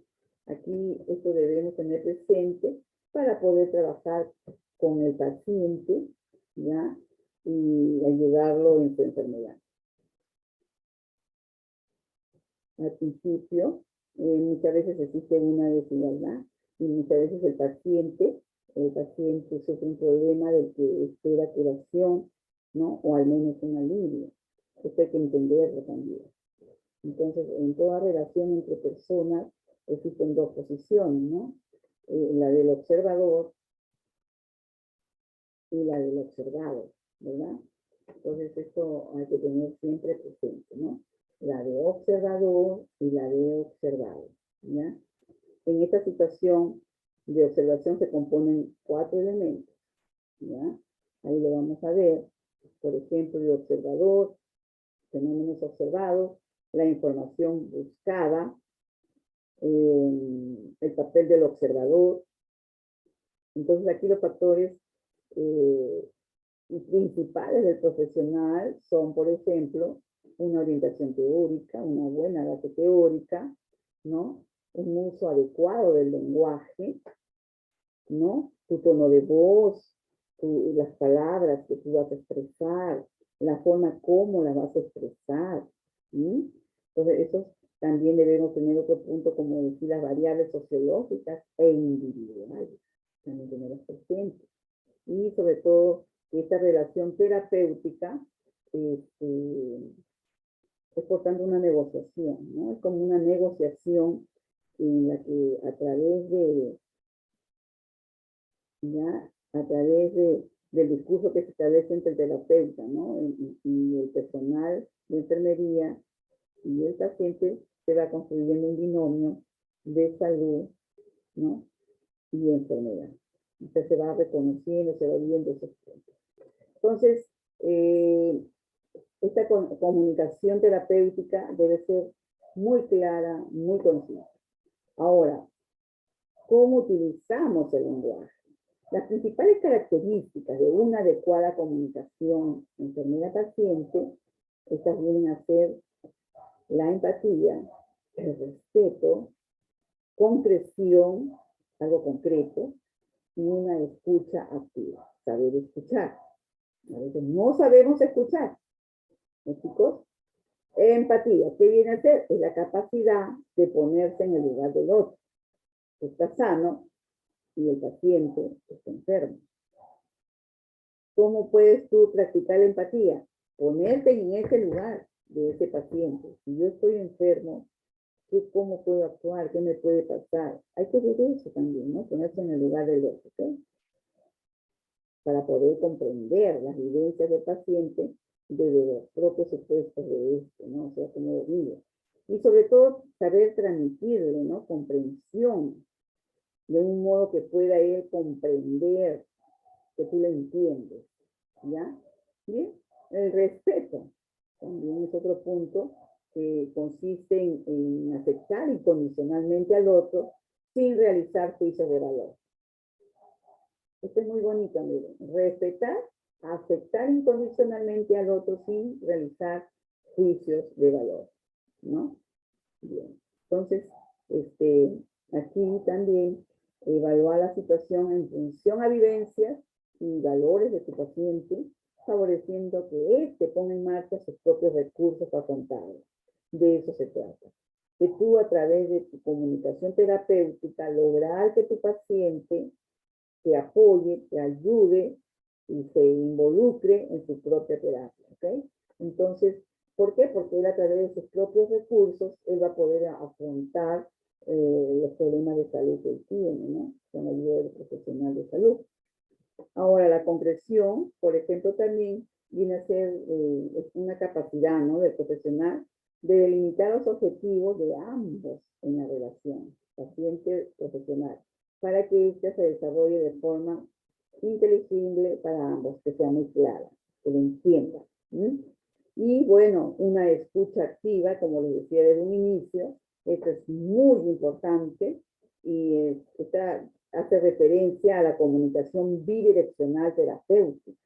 Aquí esto debemos tener presente para poder trabajar con el paciente, ¿ya? Y ayudarlo en su enfermedad. Al principio, muchas veces existe una desigualdad y muchas veces el paciente sufre un problema del que espera curación, ¿no? O al menos un alivio. Esto hay que entenderlo también. Entonces, en toda relación entre personas existen dos posiciones, ¿no? La del observador y la del observado, ¿verdad? Entonces, esto hay que tener siempre presente, ¿no? La de observador y la de observado, ¿ya? En esta situación de observación se componen 4 elementos, ¿ya? Ahí lo vamos a ver. Por ejemplo, el observador, fenómenos observados, la información buscada, el papel del observador. Entonces, aquí los factores principales del profesional son, por ejemplo, una orientación teórica, una buena base teórica, ¿no? Un uso adecuado del lenguaje, ¿no? Tu tono de voz, las palabras que tú vas a expresar, la forma como las vas a expresar, ¿sí? Entonces, eso también debemos tener otro punto, como decir, las variables sociológicas e individuales, también tenerlas presentes. Y sobre todo, esta relación terapéutica es por tanto una negociación, ¿no? Es como una negociación en la que a través del discurso que se establece entre el terapeuta, ¿no? Y el personal de enfermería y el paciente, se va construyendo un binomio de salud, ¿no? Y enfermedad. Entonces se va reconociendo, se va viendo esos puntos. Entonces, esta comunicación terapéutica debe ser muy clara, muy concisa. Ahora, ¿cómo utilizamos el lenguaje? Las principales características de una adecuada comunicación enfermera-paciente, estas vienen a ser la empatía, el respeto, concreción, algo concreto, y una escucha activa, saber escuchar. A veces no sabemos escuchar, ¿no, chicos? Empatía, ¿qué viene a ser? Es la capacidad de ponerse en el lugar del otro. Está sano y el paciente está enfermo. ¿Cómo puedes tú practicar la empatía? Ponerte en ese lugar de ese paciente. Si yo estoy enfermo, ¿cómo puedo actuar? ¿Qué me puede pasar? Hay que ver eso también, ¿no? Ponerse en el lugar del otro, ¿ok? Para poder comprender las vivencias del paciente desde los propios supuestos de este, ¿no? O sea, cómo vive. Y sobre todo, saber transmitirle, ¿no? Comprensión, de un modo que pueda él comprender, que tú le entiendes, ¿ya? Bien, el respeto también es otro punto que consiste en aceptar incondicionalmente al otro sin realizar juicios de valor. Esto es muy bonito, miren. Respetar, aceptar incondicionalmente al otro sin realizar juicios de valor, ¿no? Bien. Entonces, aquí también evaluar la situación en función a vivencias y valores de tu paciente, favoreciendo que éste ponga en marcha sus propios recursos para afrontarlo. De eso se trata. Que tú, a través de tu comunicación terapéutica, lograr que tu paciente te apoye, te ayude y se involucre en su propia terapia, ¿ok? Entonces, ¿por qué? Porque él, a través de sus propios recursos, él va a poder afrontar los problemas de salud que él tiene, ¿no? Con la ayuda del profesional de salud. Ahora, la concreción, por ejemplo, también viene a ser una capacidad, ¿no?, del profesional de delimitar los objetivos de ambos en la relación, paciente-profesional, para que ésta se desarrolle de forma inteligible para ambos, que sea muy clara, que lo entiendan. Y bueno, una escucha activa, como les decía desde un inicio, esto es muy importante y hace referencia a la comunicación bidireccional terapéutica,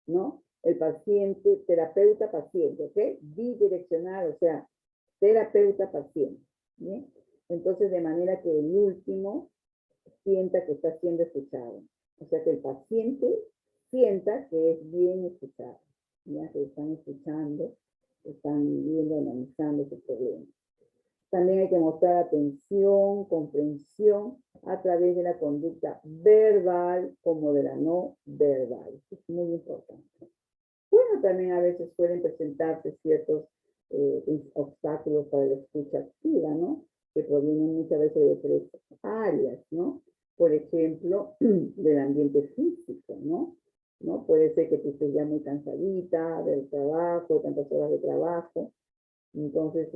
¿no? El paciente, terapeuta-paciente, ¿ok? Bidireccional, o sea, terapeuta-paciente, ¿bien? Entonces, de manera que el último sienta que está siendo escuchado. O sea, que el paciente sienta que es bien escuchado, ya que están escuchando, están viendo, analizando su problema. También hay que mostrar atención, comprensión a través de la conducta verbal como de la no verbal. Es muy importante. Bueno, también a veces pueden presentarse ciertos obstáculos para la escucha activa, ¿no? Que provienen muchas veces de tres áreas, ¿no? Por ejemplo, del ambiente físico, ¿no? Puede ser que tú estés ya muy cansadita del trabajo, tantas horas de trabajo, entonces,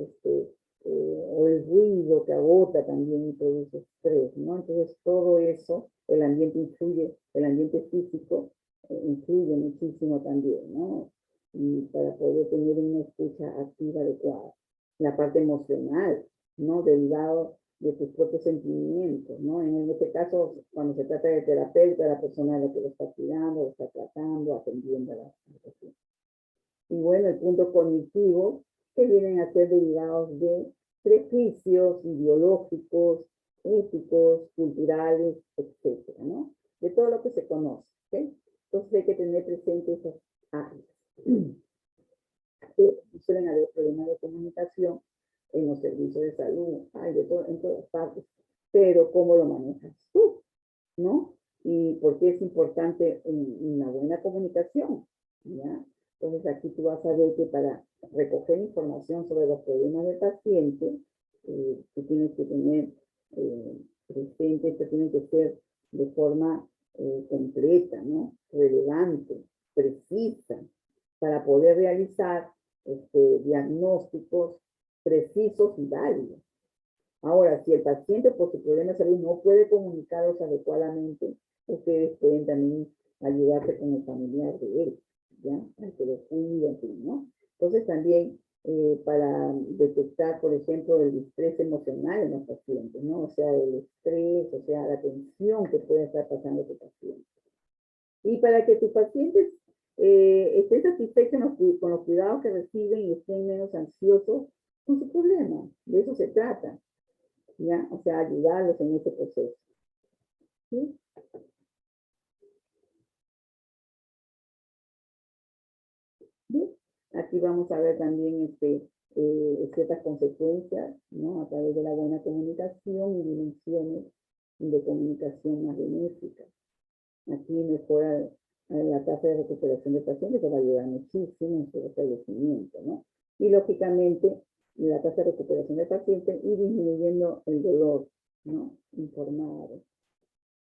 o el ruido que agota también produce estrés, ¿no? Entonces, todo eso, el ambiente influye, el ambiente físico influye muchísimo también, ¿no? Y para poder tener una escucha activa adecuada. La parte emocional, ¿no? Derivado de tus propios sentimientos, ¿no? En este caso, cuando se trata de terapeuta, la persona es la que lo está cuidando, lo está tratando, atendiendo a la situación. Y bueno, el punto cognitivo, que vienen a ser derivados de prejuicios ideológicos, éticos, culturales, etcétera, ¿no? De todo lo que se conoce, ¿ok? Entonces hay que tener presente esas áreas. Suelen haber problemas de comunicación en los servicios de salud, hay de todo, en todas partes, pero ¿cómo lo manejas tú? ¿No? Y por qué es importante una buena comunicación, ¿ya? Entonces aquí tú vas a ver que para recoger información sobre los problemas del paciente, tú tienes que tener presente, esto tiene que ser de forma completa, ¿no? Relevante, precisa, para poder realizar diagnósticos precisos y válidos. Ahora, si el paciente por su problema de salud no puede comunicarlos adecuadamente, ustedes pueden también ayudarse con el familiar de él, ¿ya? Al que lo cuida, en fin, ¿no? Entonces también para detectar, por ejemplo, el estrés emocional en los pacientes, ¿no? O sea, el estrés, o sea, la tensión que puede estar pasando tu paciente. Y para que tus pacientes estén satisfechos con los cuidados que reciben y estén menos ansiosos con su problema. De eso se trata, ¿ya? O sea, ayudarlos en ese proceso. ¿Sí? ¿Sí? Aquí vamos a ver también ciertas consecuencias, ¿no? A través de la buena comunicación y dimensiones de comunicación más benéficas. Aquí mejora la tasa de recuperación de pacientes, que va a ayudar muchísimo en su restablecimiento, ¿no? Y lógicamente, la tasa de recuperación del paciente y disminuyendo el dolor, ¿no? Informado.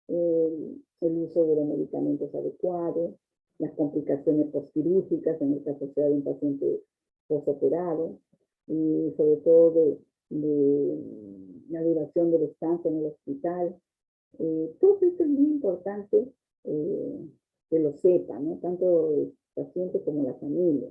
El uso de los medicamentos adecuados, las complicaciones postquirúrgicas en el caso sea de un paciente postoperado, y sobre todo de la duración de la estancia en el hospital. Todo esto es muy importante que lo sepan, ¿no? Tanto el paciente como la familia.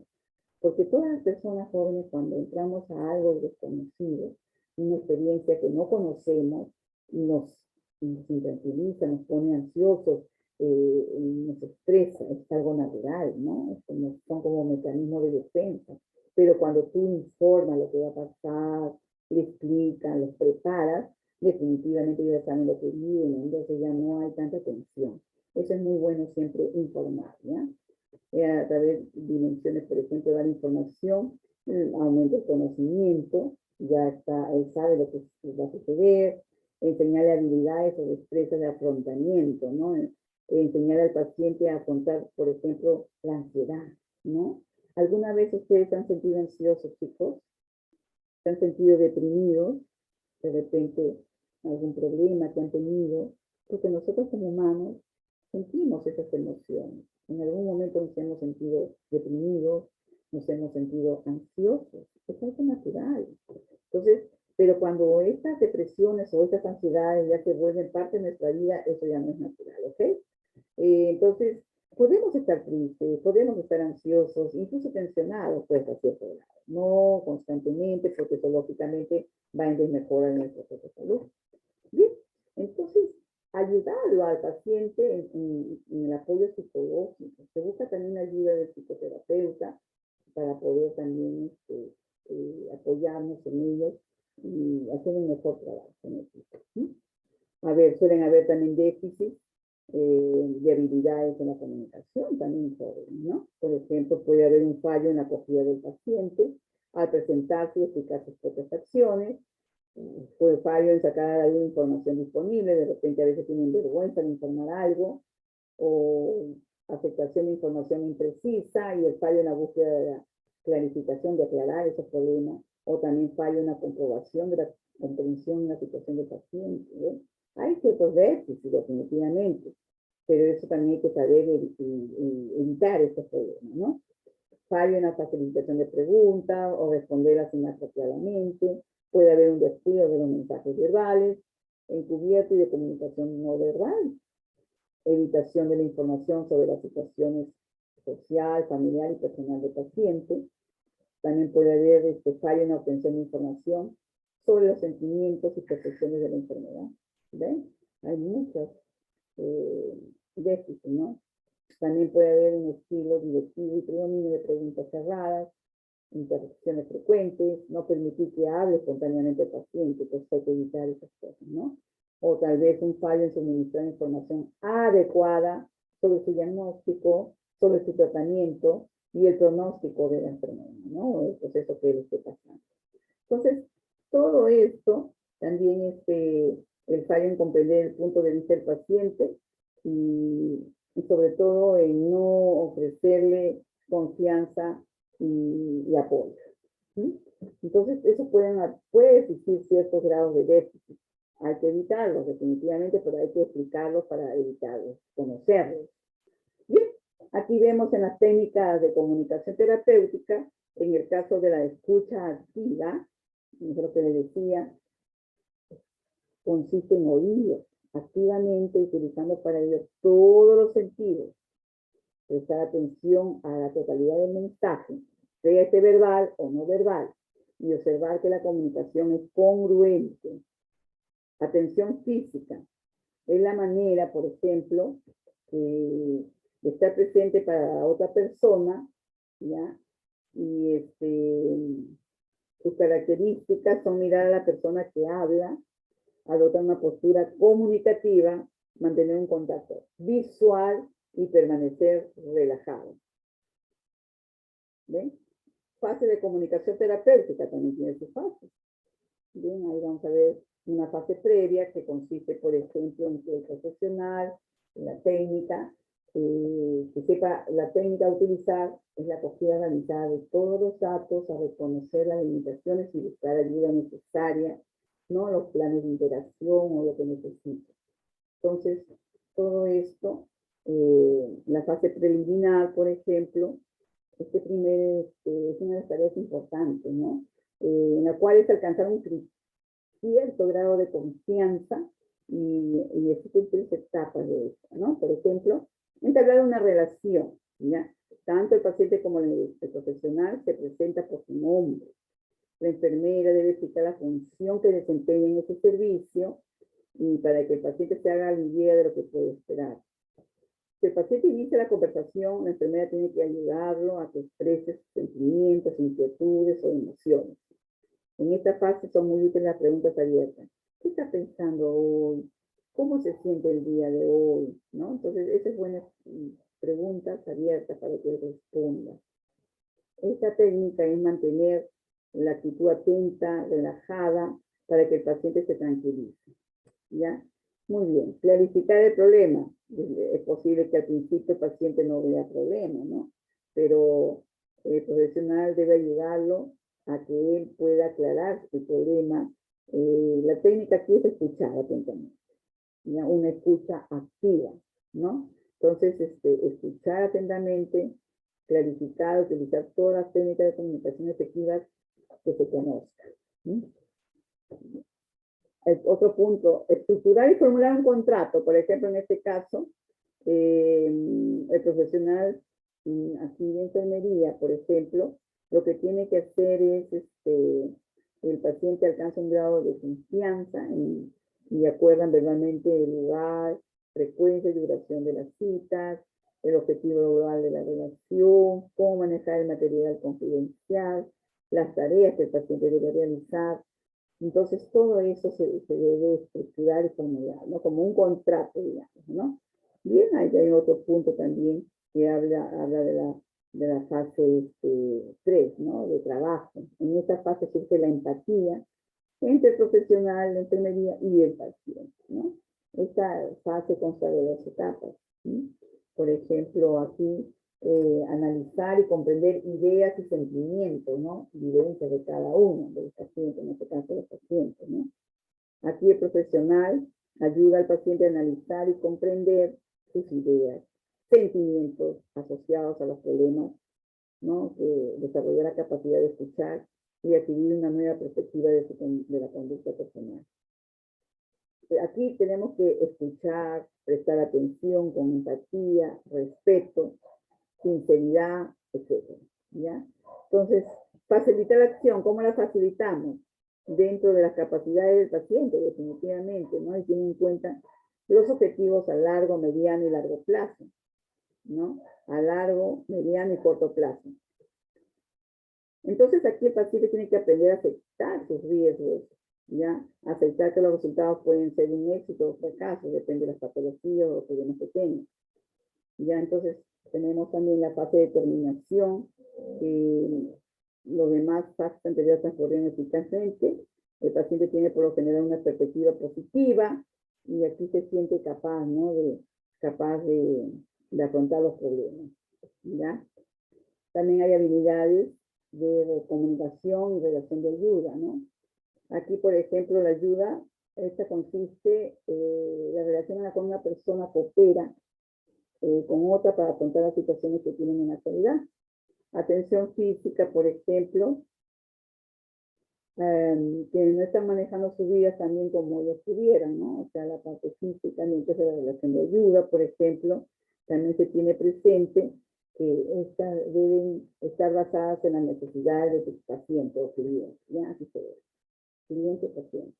Porque todas las personas jóvenes, cuando entramos a algo desconocido, una experiencia que no conocemos, nos intranquiliza, nos pone ansiosos, nos estresa, es algo natural, ¿no? Son como mecanismos de defensa. Pero cuando tú informas lo que va a pasar, le explicas, los preparas, definitivamente ya saben lo que viene, entonces ya no hay tanta tensión. Eso es muy bueno siempre informar, ¿ya? A través de dimensiones, por ejemplo, dar información, aumenta el conocimiento, ya está, él sabe lo que va a suceder, enseñarle habilidades o destrezas de afrontamiento, ¿no? Enseñar al paciente a afrontar, por ejemplo, la ansiedad, ¿no? ¿Alguna vez ustedes se han sentido ansiosos, chicos? ¿Se han sentido deprimidos? De repente, algún problema que han tenido, porque nosotros como humanos sentimos esas emociones. En algún momento nos hemos sentido deprimidos, nos hemos sentido ansiosos. Es algo natural. Entonces, pero cuando estas depresiones o estas ansiedades ya se vuelven parte de nuestra vida, eso ya no es natural, ¿ok? Entonces, podemos estar tristes, podemos estar ansiosos, incluso tensionados, pues, a cierto grado. No constantemente, porque eso lógicamente va en desmejora de nuestra propia salud. Bien, entonces, ayudarlo al paciente en el apoyo psicológico. Se busca también ayuda del psicoterapeuta para poder también apoyarnos en ellos y hacer un mejor trabajo en el equipo. ¿Sí? A ver, suelen haber también déficits de habilidades en la comunicación también, ¿no? Por ejemplo, puede haber un fallo en la acogida del paciente al presentarse y explicar sus propias acciones. Puede fallo en sacar alguna información disponible, de repente a veces tienen vergüenza de informar algo, o aceptación de información imprecisa y el fallo en la búsqueda de la clarificación, de aclarar esos problemas, o también fallo en la comprobación de la comprensión en la situación del paciente, ¿eh? Hay ciertos déficits, definitivamente, pero eso también hay que saber evitar estos problemas, ¿no? Fallo en la facilitación de preguntas o responderlas sin claramente. Puede haber un descuido de los mensajes verbales, encubierto y de comunicación no verbal. Evitación de la información sobre las situaciones social, familiar y personal del paciente. También puede haber fallo en la obtención de información sobre los sentimientos y percepciones de la enfermedad. ¿Ven? Hay muchos déficits, ¿no? También puede haber un estilo directivo y predominio de preguntas cerradas, interrupciones frecuentes, no permitir que hable espontáneamente el paciente, pues hay que evitar esas cosas, ¿no? O tal vez un fallo en suministrar información adecuada sobre su diagnóstico, sobre su tratamiento y el pronóstico de la enfermedad, ¿no? El proceso que él esté pasando. Entonces, todo esto también el fallo en comprender el punto de vista del paciente y sobre todo en no ofrecerle confianza y apoyo. ¿Sí? Entonces, eso puede existir ciertos grados de déficit. Hay que evitarlos definitivamente, pero hay que explicarlos para evitarlos, conocerlos. Bien, aquí vemos en las técnicas de comunicación terapéutica, en el caso de la escucha activa, es lo que les decía, consiste en oír activamente, utilizando para ello todos los sentidos, prestar atención a la totalidad del mensaje, sea verbal o no verbal, y observar que la comunicación es congruente. Atención física es la manera, por ejemplo, de estar presente para la otra persona, ¿ya? Y sus características son mirar a la persona que habla, adoptar una postura comunicativa, mantener un contacto visual y permanecer relajado. ¿Ven? Fase de comunicación terapéutica también tiene su fase. Bien, ahí vamos a ver una fase previa que consiste, por ejemplo, en que el profesional, en la técnica, que sepa la técnica a utilizar, es la acogida organizada de todos los datos, a reconocer las limitaciones y buscar ayuda necesaria, no los planes de interacción o lo que necesite. Entonces, todo esto, la fase preliminar, por ejemplo, es una de las tareas importantes, ¿no? En la cual es alcanzar un cierto grado de confianza y existen 3 etapas de esto, ¿no? Por ejemplo, entablar una relación, ¿ya? Tanto el paciente como el profesional se presenta por su nombre. La enfermera debe explicar la función que desempeña en ese servicio y para que el paciente se haga la idea de lo que puede esperar. Si el paciente inicia la conversación, la enfermera tiene que ayudarlo a que exprese sus sentimientos, inquietudes o emociones. En esta fase son muy útiles las preguntas abiertas. ¿Qué está pensando hoy? ¿Cómo se siente el día de hoy? ¿No? Entonces, esas buenas preguntas abiertas para que responda. Esta técnica es mantener la actitud atenta, relajada, para que el paciente se tranquilice. ¿Ya? Muy bien. Clarificar el problema. Es posible que al principio el paciente no vea problema, ¿no? Pero el profesional debe ayudarlo a que él pueda aclarar el problema. La técnica aquí es escuchar atentamente. ¿Ya? Una escucha activa, ¿no? Entonces, escuchar atentamente, clarificar, utilizar todas las técnicas de comunicación efectivas que se conozcan. ¿Sí? Otro punto, estructurar y formular un contrato. Por ejemplo, en este caso, el profesional aquí de enfermería, por ejemplo, lo que tiene que hacer es, el paciente alcanza un grado de confianza y acuerdan verbalmente el lugar, frecuencia y duración de las citas, el objetivo global de la relación, cómo manejar el material confidencial, las tareas que el paciente debe realizar. Entonces, todo eso se debe estructurar y formular, ¿no? Como un contrato, digamos, ¿no? Bien, ahí hay otro punto también que habla de la fase 3, ¿no? De trabajo. En esta fase surge la empatía entre el profesional de enfermería y el paciente, ¿no? Esta fase consta de 2 etapas, ¿sí? Por ejemplo, aquí analizar y comprender ideas y sentimientos, ¿no? Vivencias de cada uno de los pacientes, en este caso los pacientes, ¿no? Aquí el profesional ayuda al paciente a analizar y comprender sus ideas, sentimientos asociados a los problemas, ¿no? Que desarrolla la capacidad de escuchar y adquirir una nueva perspectiva de la conducta personal. Aquí tenemos que escuchar, prestar atención con empatía, respeto, sinceridad, etc. ¿Ya? Entonces, facilitar la acción, ¿cómo la facilitamos? Dentro de las capacidades del paciente, definitivamente, ¿no? Y tiene en cuenta los objetivos a largo, mediano y largo plazo, ¿no? A largo, mediano y corto plazo. Entonces, aquí el paciente tiene que aprender a aceptar sus riesgos, ¿ya? Aceptar que los resultados pueden ser un éxito o fracaso, depende de las patologías o los problemas que tengan. Ya, entonces, tenemos también la fase de determinación, los demás fases anteriores transcurrieron eficazmente, el paciente tiene por lo general una perspectiva positiva, y aquí se siente capaz, ¿no? Capaz de afrontar los problemas, ¿ya? También hay habilidades de comunicación y relación de ayuda, ¿no? Aquí, por ejemplo, la ayuda, esta consiste, la relación con una persona coopera con otra para afrontar las situaciones que tienen en la actualidad. Atención física, por ejemplo, que no están manejando sus vidas también como ellos pudieran, ¿no? O sea, la parte física, mientras de la relación de ayuda, por ejemplo, también se tiene presente que estas deben estar basadas en las necesidades de sus pacientes o clientes, ¿ya? Así se ve. Cliente, paciente.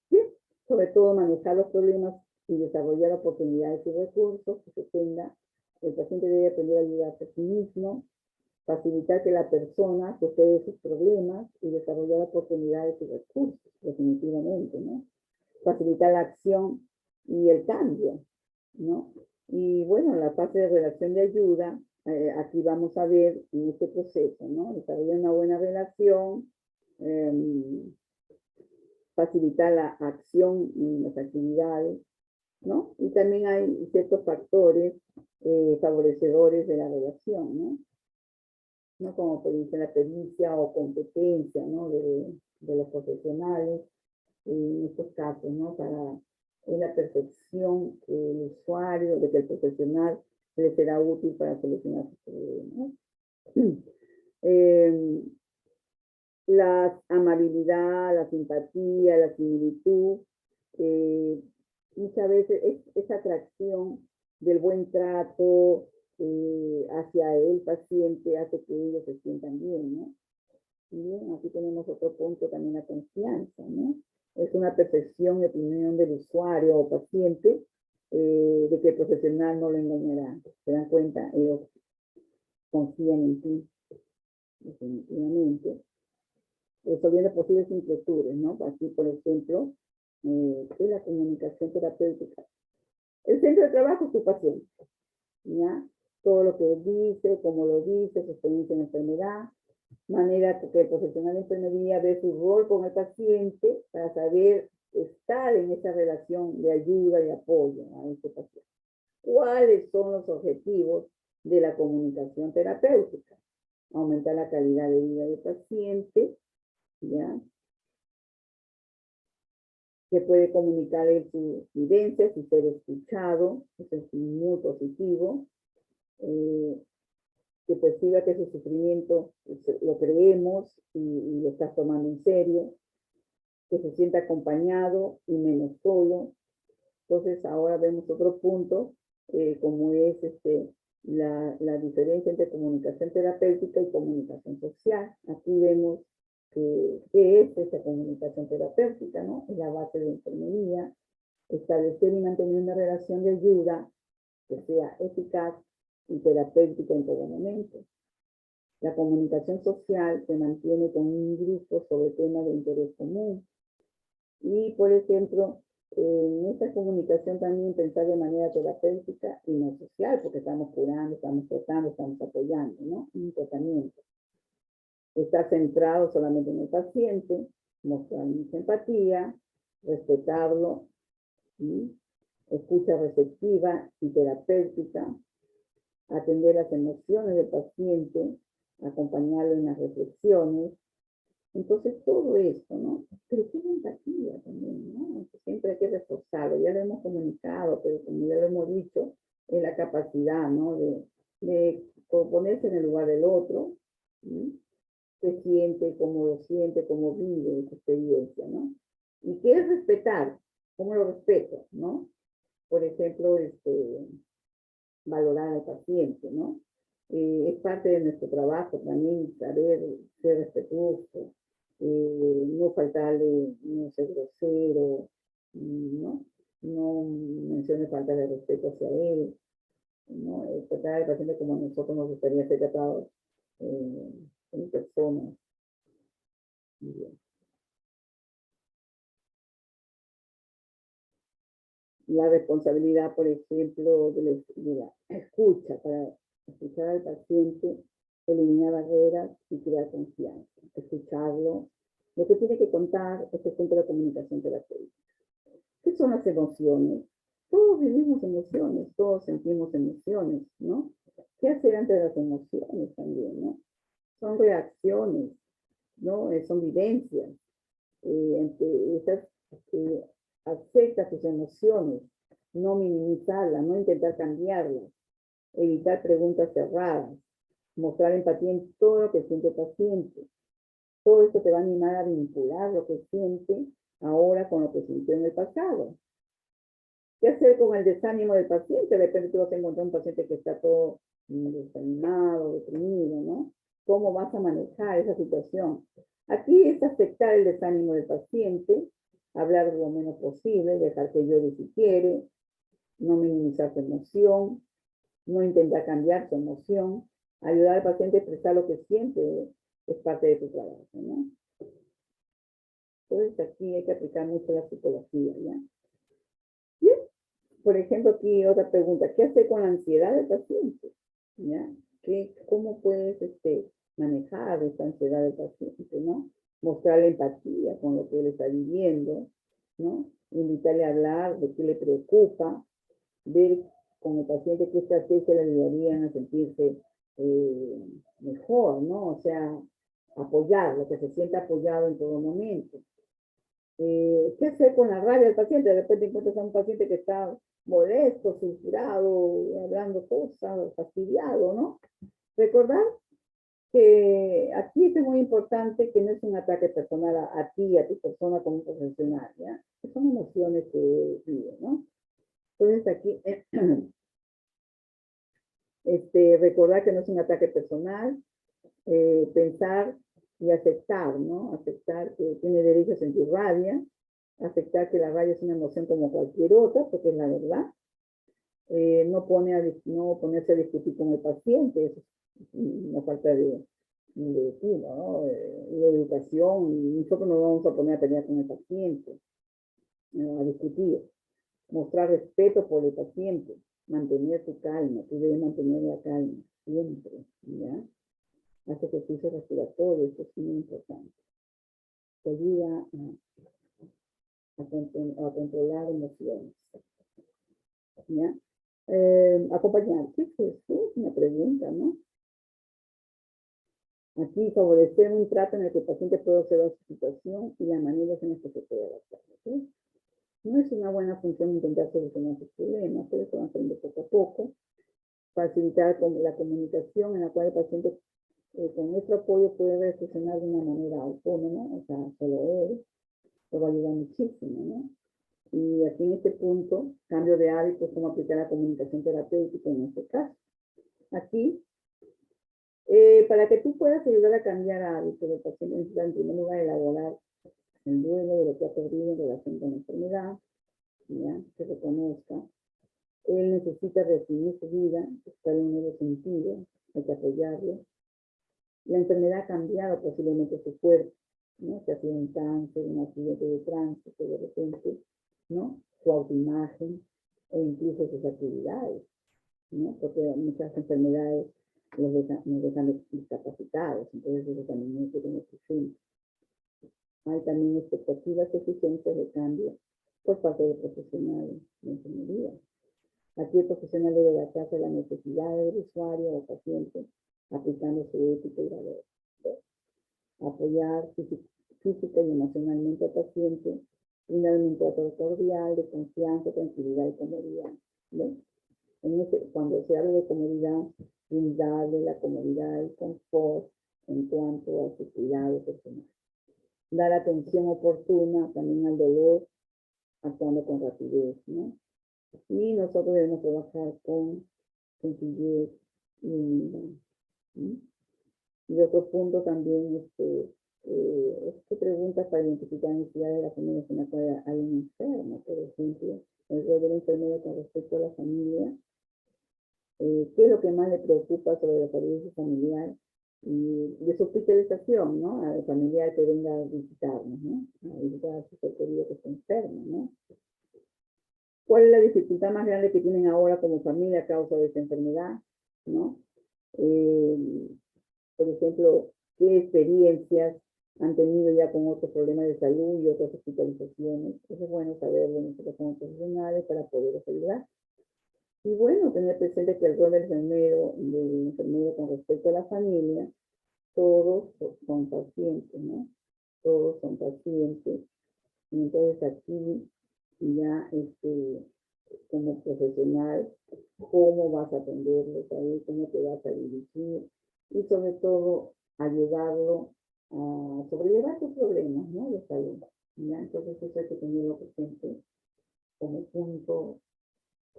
Bien, sobre todo manejar los problemas y desarrollar oportunidades y recursos que se tenga. El paciente debe aprender a ayudarse a sí mismo, facilitar que la persona supere sus problemas y desarrollar oportunidades y recursos, definitivamente, ¿no? Facilitar la acción y el cambio, ¿no? Y bueno, la fase de relación de ayuda, aquí vamos a ver en este proceso, ¿no? Desarrollar una buena relación, facilitar la acción en las actividades, ¿no? Y también hay ciertos factores favorecedores de la relación, ¿no? ¿No? Como por ejemplo la pericia o competencia, ¿no? de los profesionales en estos casos, ¿no? Para la perfección del usuario, de que el profesional le será útil para solucionar sus problemas. La amabilidad, la simpatía, la similitud, muchas veces esa atracción del buen trato hacia el paciente hace que ellos se sientan bien, ¿no? Bien, aquí tenemos otro punto también, la confianza, ¿no? Es una percepción y opinión del usuario o paciente de que el profesional no lo engañará. ¿Se dan cuenta? Ellos confían en ti, definitivamente. resolviendo posibles inquietudes, ¿no? Aquí, por ejemplo, ¿qué es la comunicación terapéutica? El centro de trabajo es tu paciente, ¿ya? Todo lo que dice, cómo lo dice, su experiencia en enfermedad, manera que el profesional de enfermería ve su rol con el paciente para saber estar en esa relación de ayuda y apoyo a este paciente. ¿Cuáles son los objetivos de la comunicación terapéutica? Aumentar la calidad de vida del paciente, ¿ya? Que puede comunicar en sus vivencias y ser escuchado, eso es muy positivo. Que perciba que su sufrimiento lo creemos y lo estás tomando en serio, que se sienta acompañado y menos solo. Entonces ahora vemos otro punto, como es la diferencia entre comunicación terapéutica y comunicación social. Aquí vemos qué es esa comunicación terapéutica, ¿no? Es la base de enfermería, establecer y mantener una relación de ayuda que sea eficaz y terapéutica en todo momento. La comunicación social se mantiene con un grupo sobre temas de interés común. Y, por ejemplo, en esta comunicación también pensar de manera terapéutica y no social, porque estamos curando, estamos tratando, estamos apoyando, ¿no? Un tratamiento. Está centrado solamente en el paciente, mostrar mucha empatía, respetarlo, ¿sí? Escucha receptiva y terapéutica, atender las emociones del paciente, acompañarlo en las reflexiones. Entonces, todo esto, ¿no? Pero qué empatía también, ¿no? Siempre hay que reforzarlo. Ya lo hemos comunicado, pero como ya lo hemos dicho, es la capacidad, ¿no? De ponerse en el lugar del otro, ¿sí? Qué siente, cómo vive esa experiencia, ¿no? Y qué es respetar, cómo lo respeto, ¿no? Por ejemplo, valorar al paciente, ¿no? Es parte de nuestro trabajo también saber ser respetuoso, no faltarle, no ser grosero, ¿no? No mencione falta de respeto hacia él, ¿no? Tratar al paciente como nosotros nos gustaría ser tratados como personas. Bien. La responsabilidad, por ejemplo, de la escucha, para escuchar al paciente, eliminar barreras y crear confianza. Escucharlo. Lo que tiene que contar es el punto de la comunicación terapéutica. ¿Qué son las emociones? Todos vivimos emociones, todos sentimos emociones, ¿no? ¿Qué hacer ante las emociones también, no? Son reacciones, ¿no? Son vivencias. Acepta tus emociones, no minimizarlas, no intentar cambiarlas, evitar preguntas cerradas, mostrar empatía en todo lo que siente el paciente. Todo esto te va a animar a vincular lo que siente ahora con lo que sintió en el pasado. ¿Qué hacer con el desánimo del paciente? De repente tú vas a encontrar un paciente que está todo desanimado, deprimido, ¿no? ¿Cómo vas a manejar esa situación? Aquí es aceptar el desánimo del paciente, hablar lo menos posible, dejar que llore si quiere, no minimizar su emoción, no intentar cambiar su emoción, ayudar al paciente a expresar lo que siente, es parte de tu trabajo, ¿no? Entonces aquí hay que aplicar mucho la psicología, ¿ya? Bien. Por ejemplo, aquí otra pregunta, ¿qué hacer con la ansiedad del paciente? ¿Ya? ¿Cómo puedes manejar esta ansiedad del paciente, ¿no? Mostrarle empatía con lo que él está viviendo, ¿no? Invitarle a hablar de qué le preocupa, ver con el paciente qué estrategia le ayudarían a sentirse mejor, ¿no? O sea, apoyarlo, que se sienta apoyado en todo momento. ¿Qué hacer con la rabia del paciente? De repente encuentras a un paciente que está molesto, sulfurado, hablando cosas, fastidiado, ¿no? Recordar que aquí es muy importante que no es un ataque personal a ti, a tu persona como profesional, ¿ya? Son emociones que viven, ¿no? Entonces aquí, recordar que no es un ataque personal, pensar y aceptar, ¿no? Aceptar que tiene derecho a sentir rabia, aceptar que la rabia es una emoción como cualquier otra, porque es la verdad. No ponerse a discutir con el paciente, eso es una falta de de ti, ¿no? De educación. Nosotros nos vamos a poner a pelear con el paciente, a discutir, mostrar respeto por el paciente, mantener tu calma, tú debes mantener la calma siempre, ¿ya? Haz ejercicio respiratorio, esto es muy importante. Te ayuda a controlar emociones, ¿ya? Acompañar, ¿qué es eso? Una pregunta, ¿no? Aquí favorecer un trato en el que el paciente pueda observar su situación y las maneras en las que se puede adaptar, ¿sí? No es una buena función intentar solucionar sus problemas, pero eso va a aprender poco a poco. Facilitar la comunicación en la cual el paciente con nuestro apoyo puede reflexionar de una manera autónoma, o sea, solo él, lo va a ayudar muchísimo, ¿no? Y aquí en este punto, cambio de hábitos, cómo aplicar la comunicación terapéutica en este caso. Aquí, para que tú puedas ayudar a cambiar hábitos del paciente, necesitas en primer lugar elaborar el duelo de lo que ha perdido en relación con la enfermedad, ¿ya? Que reconozca. Él necesita definir su vida, buscar un nuevo sentido, hay que apoyarlo. La enfermedad ha cambiado posiblemente su cuerpo, ¿no? Que ha sido un cáncer, un accidente de tránsito, de repente, ¿no? Su autoimagen e incluso sus actividades, ¿no? Porque muchas enfermedades nos dejan discapacitados, entonces eso también hay que tener presente. Hay también expectativas y exigencias de cambio por parte de profesionales de enfermería. Aquí el profesional debe adaptarse a las necesidades del usuario o paciente, aplicando su ética y valores. Apoyar física y emocionalmente al paciente, brindar un trato cordial, de confianza, tranquilidad y comodidad. ¿Ven? Cuando se habla de comodidad, brindarle la comodidad y confort en cuanto a su cuidado personal. Dar atención oportuna también al dolor, actuando con rapidez, ¿no? Y nosotros debemos trabajar con sencillez y humildad. ¿Sí? Y otro punto también es preguntas para identificar necesidades de la familia en la cual hay un enfermo, por ejemplo, el rol de la enfermera con respecto a la familia, qué es lo que más le preocupa sobre la salud de su familiar y de su hospitalización, ¿no? Al familiar que venga a visitarnos, ¿no? A visitar a su ser querido que está enfermo, ¿no? ¿Cuál es la dificultad más grande que tienen ahora como familia a causa de esta enfermedad? ¿No? Por ejemplo, ¿qué experiencias han tenido ya con otros problemas de salud y otras hospitalizaciones? Eso es bueno saberlo nosotros como profesionales para poder ayudar. Y bueno, tener presente que el rol del enfermero con respecto a la familia, todos son pacientes, ¿no? Todos son pacientes. Y entonces aquí ya como profesional, cómo vas a atenderlos ahí, cómo te vas a dirigir y sobre todo ayudarlo a sobrellevar tus problemas, ¿no? De salud. ¿Ya? Entonces eso hay que tenerlo presente como punto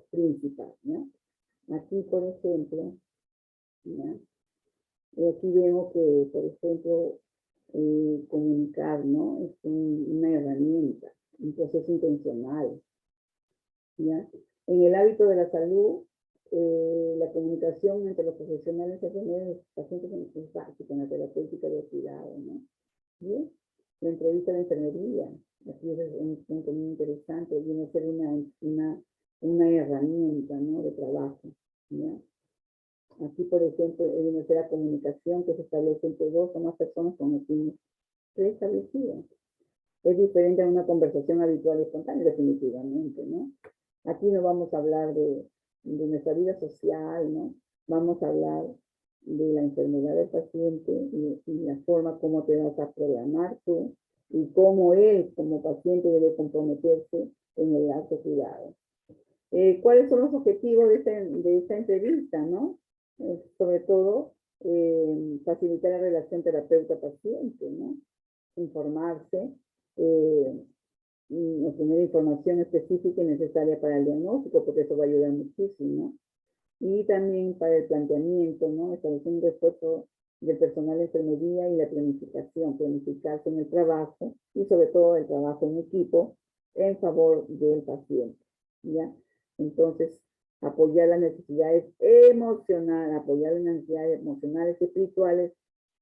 principal, ¿no? Aquí, por ejemplo, ¿ya? Aquí vemos que, por ejemplo, comunicar, ¿no? Es una herramienta, un proceso intencional. ¿Ya? En el hábito de la salud, la comunicación entre los profesionales y los pacientes es básica en la terapéutica de cuidado, ¿no? ¿Bien? La entrevista de enfermería, aquí es un punto muy interesante, viene a ser una herramienta, ¿no? De trabajo, ¿ya? Aquí, por ejemplo, viene a ser la comunicación que se establece entre dos o más personas con el fin preestablecido. Es diferente a una conversación habitual y espontánea, definitivamente, ¿no? Aquí no vamos a hablar de nuestra vida social, ¿no? Vamos a hablar de la enfermedad del paciente y la forma como te vas a programar tú y cómo él como paciente debe comprometerse en el autocuidado. ¿Cuáles son los objetivos de esta entrevista, no? Sobre todo, facilitar la relación terapeuta-paciente, ¿no? Informarse, obtener información específica y necesaria para el diagnóstico, porque eso va a ayudar muchísimo. Y también para el planteamiento, ¿no? Establecer un refuerzo del personal de enfermería y la planificación, planificarse en el trabajo y sobre todo el trabajo en equipo en favor del paciente, ¿ya? Entonces, apoyar las necesidades emocionales y espirituales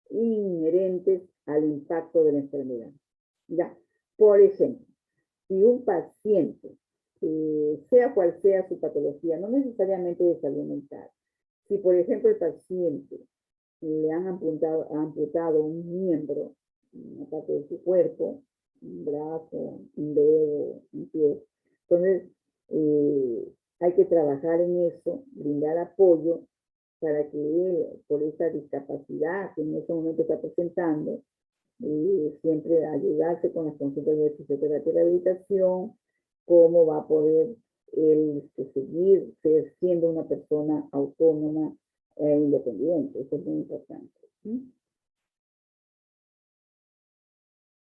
inherentes al impacto de la enfermedad. Ya, por ejemplo, si un paciente, sea cual sea su patología, no necesariamente de salud mental, si por ejemplo el paciente le han amputado un miembro, una parte de su cuerpo, un brazo, un dedo, un pie, entonces hay que trabajar en eso, brindar apoyo para que él, por esa discapacidad que en ese momento está presentando, siempre ayudarse con las consultas de fisioterapia y rehabilitación, cómo va a poder él seguir siendo una persona autónoma e independiente. Eso es muy importante.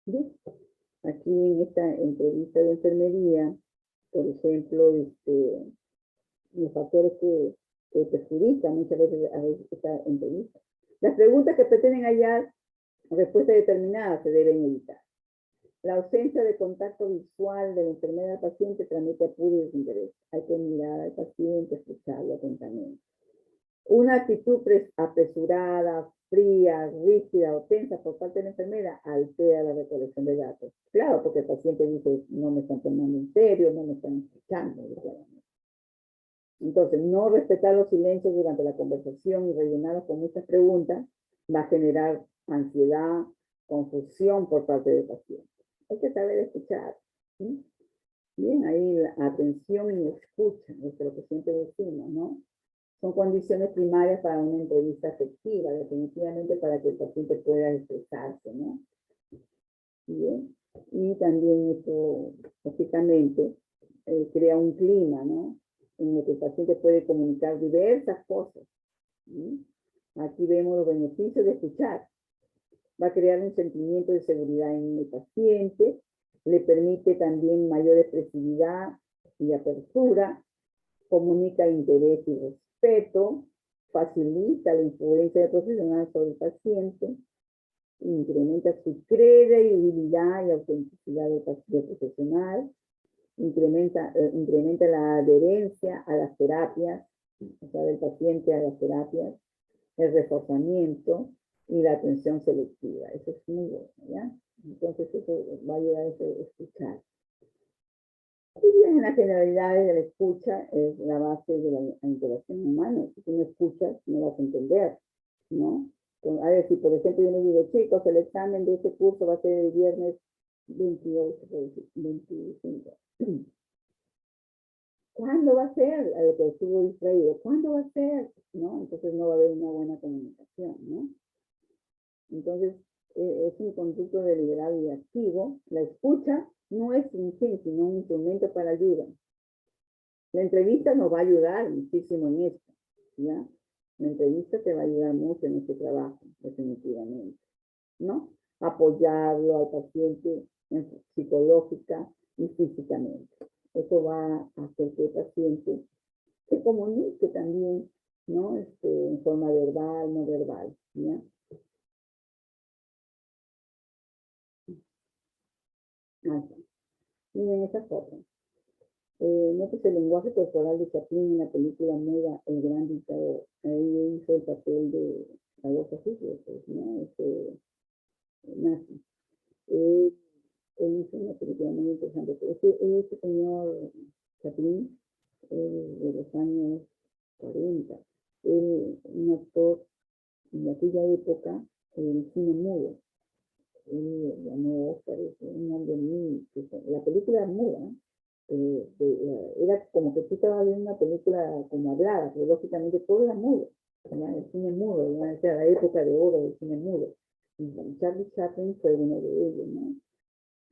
Bien. Aquí en esta entrevista de enfermería, por ejemplo, los factores que perjudican muchas veces a esta entrevista. Las preguntas que pretenden hallar respuesta determinada se deben evitar. La ausencia de contacto visual de la enfermedad del paciente transmite apuro y desinterés. Hay que mirar al paciente, escucharlo atentamente. Una actitud apresurada, fría, rígida o tensa por parte de la enfermera altera la recolección de datos. Claro, porque el paciente dice, no me están tomando en serio, no me están escuchando. Entonces, no respetar los silencios durante la conversación y rellenarlos con muchas preguntas va a generar ansiedad, confusión por parte del paciente. Hay que saber escuchar. ¿Sí? Bien, ahí la atención y escucha, es lo que siempre decimos, ¿no? Son condiciones primarias para una entrevista efectiva, definitivamente para que el paciente pueda expresarse, ¿no? Bien. Y también esto, lógicamente, crea un clima, ¿no? En el que el paciente puede comunicar diversas cosas. ¿Sí? Aquí vemos los beneficios de escuchar. Va a crear un sentimiento de seguridad en el paciente, le permite también mayor expresividad y apertura, comunica interés y respeto, facilita la influencia del profesional sobre el paciente, incrementa su credibilidad y autenticidad del profesional, incrementa la adherencia a las terapias, o sea, del paciente a las terapias, el reforzamiento y la atención selectiva. Eso es muy bueno, ¿ya? Entonces eso va a ayudar a escuchar. Y bien, en las generalidades de la escucha es la base de la interacción humana. Si tú no escuchas, no vas a entender, ¿no? A ver, si por ejemplo yo les digo, chicos, el examen de este curso va a ser el viernes 28, 25. ¿Cuándo va a ser? A ver, que estuvo distraído. ¿Cuándo va a ser? ¿No? Entonces no va a haber una buena comunicación, ¿no? Entonces, es un conducto deliberado y activo. La escucha no es un fin, sino un instrumento para ayuda. La entrevista nos va a ayudar muchísimo en esto, ¿ya? La entrevista te va a ayudar mucho en este trabajo, definitivamente, ¿no? Apoyarlo al paciente psicológica y físicamente. Eso va a hacer que el paciente se comunique también, ¿no? En forma verbal, no verbal, ¿ya? Miren esa foto. Notes el lenguaje corporal de Chaplin en la película muda El Gran Dictador. Ahí hizo el papel de Adolfo Hitler, pues, ¿no? Nazi. Él hizo una película muy interesante. Este señor Chaplin, de los años 40, un actor en aquella época, el cine mudo. Ganó Oscar, un hombre muy... La película era muda, ¿no? Era como que tú estabas viendo una película como hablada, pero lógicamente todo era mudo, ¿verdad? El cine mudo, ¿verdad? O sea, la época de oro del cine mudo. Y Charlie Chaplin fue uno de ellos, ¿no?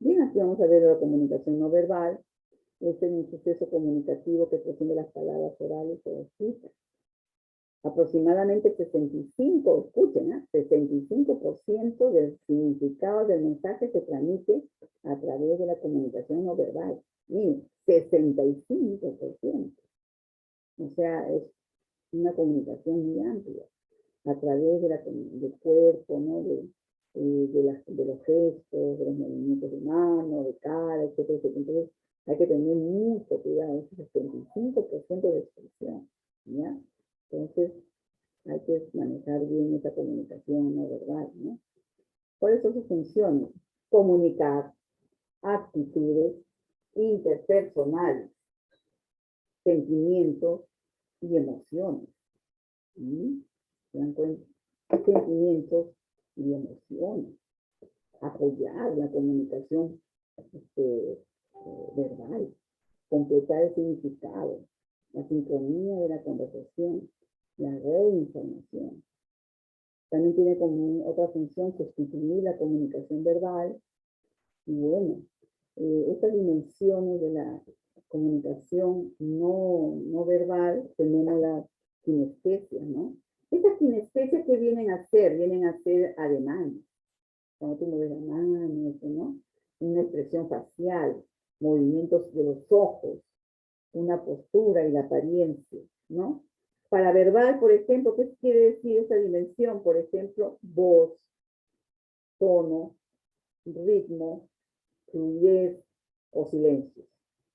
Bien, aquí vamos a ver la comunicación no verbal. Este es un suceso comunicativo que trasciende las palabras orales o escritas. Aproximadamente 65, escuchen, ¿eh? 65% del significado del mensaje se transmite a través de la comunicación no verbal. Miren, 65%. O sea, es una comunicación muy amplia a través del cuerpo, ¿no? De los gestos, de los movimientos de mano, de cara, etcétera, etcétera. Entonces, hay que tener mucho cuidado, ese 65% de expresión, ¿ya? Entonces, Hay que manejar bien esa comunicación no verbal, ¿no? ¿Cuáles son sus funciones? Comunicar actitudes interpersonales, sentimientos y emociones. ¿Se dan cuenta? Sentimientos y emociones. Apoyar la comunicación verbal, completar el significado, la sincronía de la conversación, la reinformación. También tiene como otra función sustituir la comunicación verbal. Y bueno, estas dimensiones de la comunicación no verbal, tenemos la kinestesia, ¿no? Estas kinestesias que vienen a ser ademanes. Cuando tú mueves la mano, ¿no? Una expresión facial, movimientos de los ojos, una postura y la apariencia, ¿no? Para verbal, por ejemplo, ¿qué quiere decir esa dimensión? Por ejemplo, voz, tono, ritmo, fluidez o silencio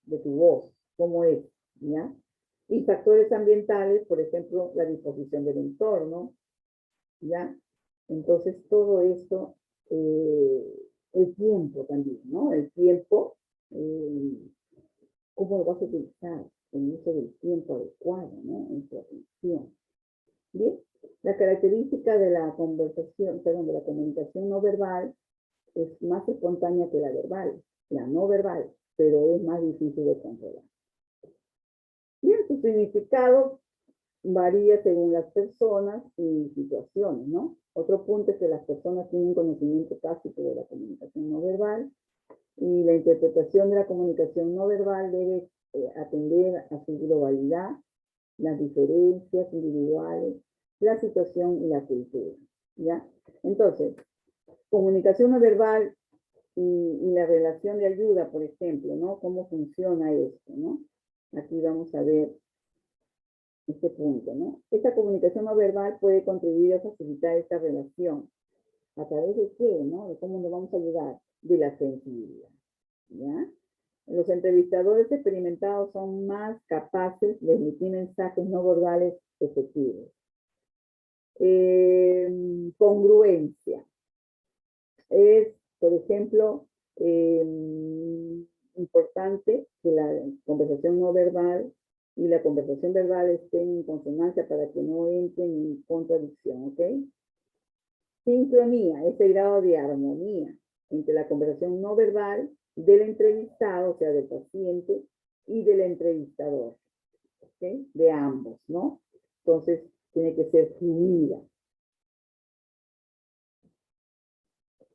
de tu voz, cómo es, ¿ya? Y factores ambientales, por ejemplo, la disposición del entorno, ¿ya? Entonces, todo esto, el tiempo también, ¿no? El tiempo, ¿cómo lo vas a utilizar? El uso del tiempo adecuado, ¿no? En tu atención. Bien, la característica de la conversación, perdón, de la comunicación no verbal es más espontánea que la verbal, la no verbal, pero es más difícil de controlar. Bien, su significado varía según las personas y situaciones, ¿no? Otro punto es que las personas tienen conocimiento tácito de la comunicación no verbal y la interpretación de la comunicación no verbal debe atender a su globalidad, las diferencias individuales, la situación y la cultura, ¿ya? Entonces, comunicación no verbal y la relación de ayuda, por ejemplo, ¿no? ¿Cómo funciona esto, no? Aquí vamos a ver este punto, ¿no? Esta comunicación no verbal puede contribuir a facilitar esta relación. ¿A través de qué, no? De cómo nos vamos a ayudar. De la sensibilidad, ¿ya? Los entrevistadores experimentados son más capaces de emitir mensajes no verbales efectivos. Congruencia. Es, por ejemplo, importante que la conversación no verbal y la conversación verbal estén en consonancia para que no entren en contradicción, ¿ok? Sincronía, ese grado de armonía entre la conversación no verbal del entrevistado, o sea, del paciente, y del entrevistador, ¿ok? De ambos, ¿no? Entonces, tiene que ser fluida.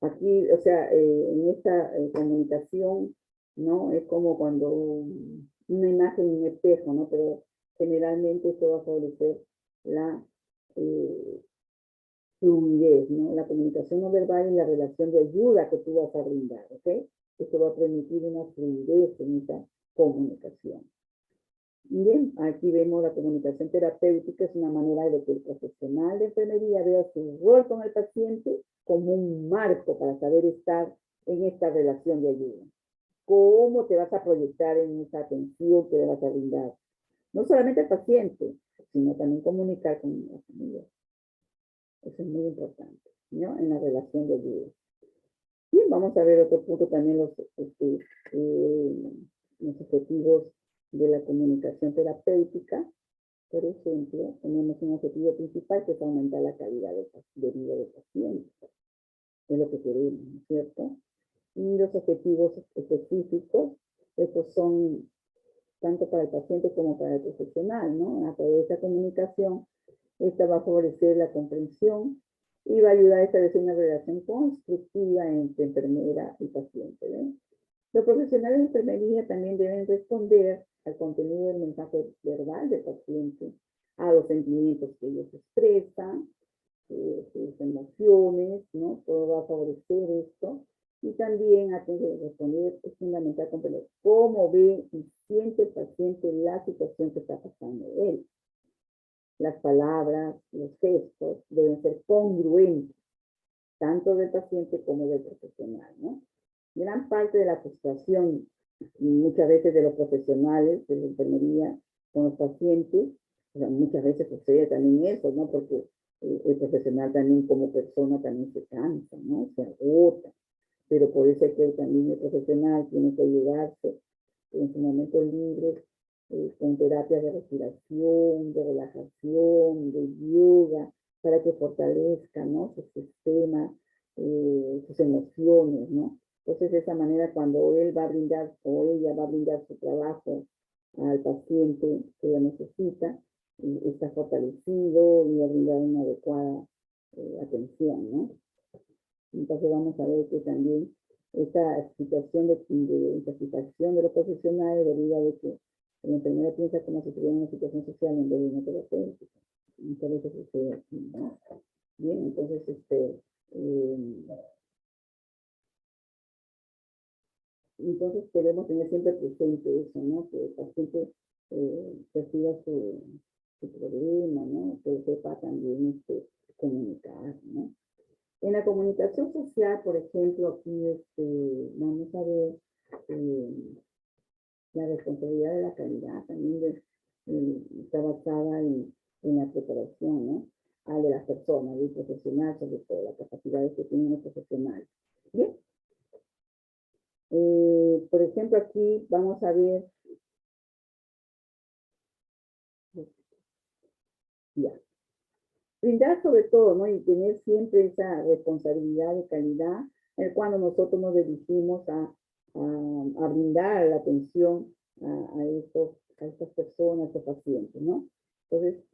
Aquí, o sea, en esta comunicación, ¿no? Es como cuando una imagen en un espejo, ¿no? Pero generalmente esto va a favorecer la fluidez, ¿no? La comunicación no verbal y la relación de ayuda que tú vas a brindar, ¿ok? Esto va a permitir una fluidez en esa comunicación. Bien, aquí vemos la comunicación terapéutica, es una manera de que el profesional de enfermería vea su rol con el paciente como un marco para saber estar en esta relación de ayuda. ¿Cómo te vas a proyectar en esa atención que le vas a brindar? No solamente al paciente, sino también comunicar con la familia. Eso es muy importante, ¿no? En la relación de ayuda. Bien, vamos a ver otro punto también, los objetivos de la comunicación terapéutica. Por ejemplo, tenemos un objetivo principal que es aumentar la calidad de vida del paciente. Es lo que queremos, ¿no es cierto? Y los objetivos específicos, estos son tanto para el paciente como para el profesional, ¿no? A través de esta comunicación, esta va a favorecer la comprensión y va a ayudar a establecer una relación constructiva entre enfermera y paciente, ¿ven? Los profesionales de enfermería también deben responder al contenido del mensaje verbal del paciente, a los sentimientos que ellos expresan, sus emociones, ¿no? Todo va a favorecer esto. Y también, antes de responder, es fundamental comprender cómo ve y siente el paciente la situación que está pasando él. Las palabras, los gestos deben ser congruentes, tanto del paciente como del profesional, ¿no? Gran parte de la frustración, muchas veces de los profesionales de la enfermería con los pacientes, O sea, muchas veces sucede también eso, ¿no? Porque el profesional también como persona también se cansa, ¿no? Se agota. Pero por eso es que también el profesional tiene que ayudarse en sus momentos libres con terapias de respiración, de relajación, de yoga, para que fortalezca, ¿no? Su sistema, sus emociones, ¿no? Entonces, de esa manera, cuando él va a brindar o ella va a brindar su trabajo al paciente que lo necesita, está fortalecido y va a brindar una adecuada atención, ¿no? Entonces vamos a ver que también esta situación de insatisfacción de los profesionales deriva de que la enfermera piensa como si tuviera una situación social en vez de una terapéutica. Muchas veces sucede así, ¿no? Bien, entonces entonces debemos tener siempre presente eso, ¿no? Que el paciente perciba su problema, ¿no? Que sepa también comunicar, ¿no? En la comunicación social, por ejemplo, aquí vamos a ver la responsabilidad de la calidad también está basada en la preparación, ¿no? De las personas, del profesional, sobre todo, las capacidades que tienen los profesionales. Bien. Por ejemplo, aquí vamos a ver. Ya. Brindar sobre todo, ¿no? Y tener siempre esa responsabilidad de calidad, cuando nosotros nos dirigimos a brindar la atención a estas personas, a estos pacientes, ¿no? Entonces,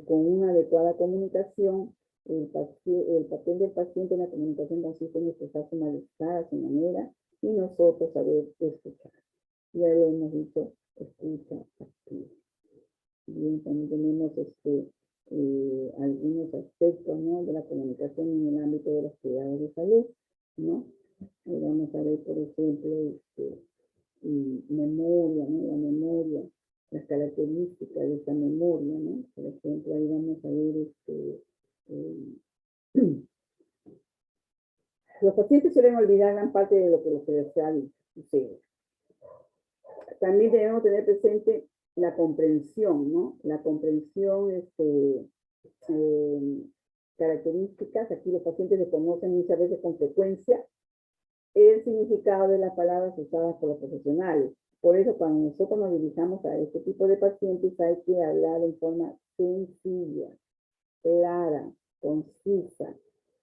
con una adecuada comunicación, el papel del paciente en la comunicación consiste en expresar su malestar a su manera y nosotros saber escuchar. Ya lo hemos dicho, escucha activa. Bien, también tenemos algunos aspectos, ¿no? De la comunicación en el ámbito de los cuidados de salud, ¿no? Ahí vamos a ver, por ejemplo, memoria, ¿no? La memoria, las características de esa memoria, ¿no? Por ejemplo, ahí vamos a ver los pacientes suelen olvidar gran parte de lo que les ha sucedido. También debemos tener presente la comprensión, ¿no? La comprensión, características. Aquí los pacientes desconocen muchas veces con frecuencia el significado de las palabras usadas por los profesionales. Por eso, cuando nosotros nos dirigamos a este tipo de pacientes, hay que hablar en forma sencilla, clara, concisa,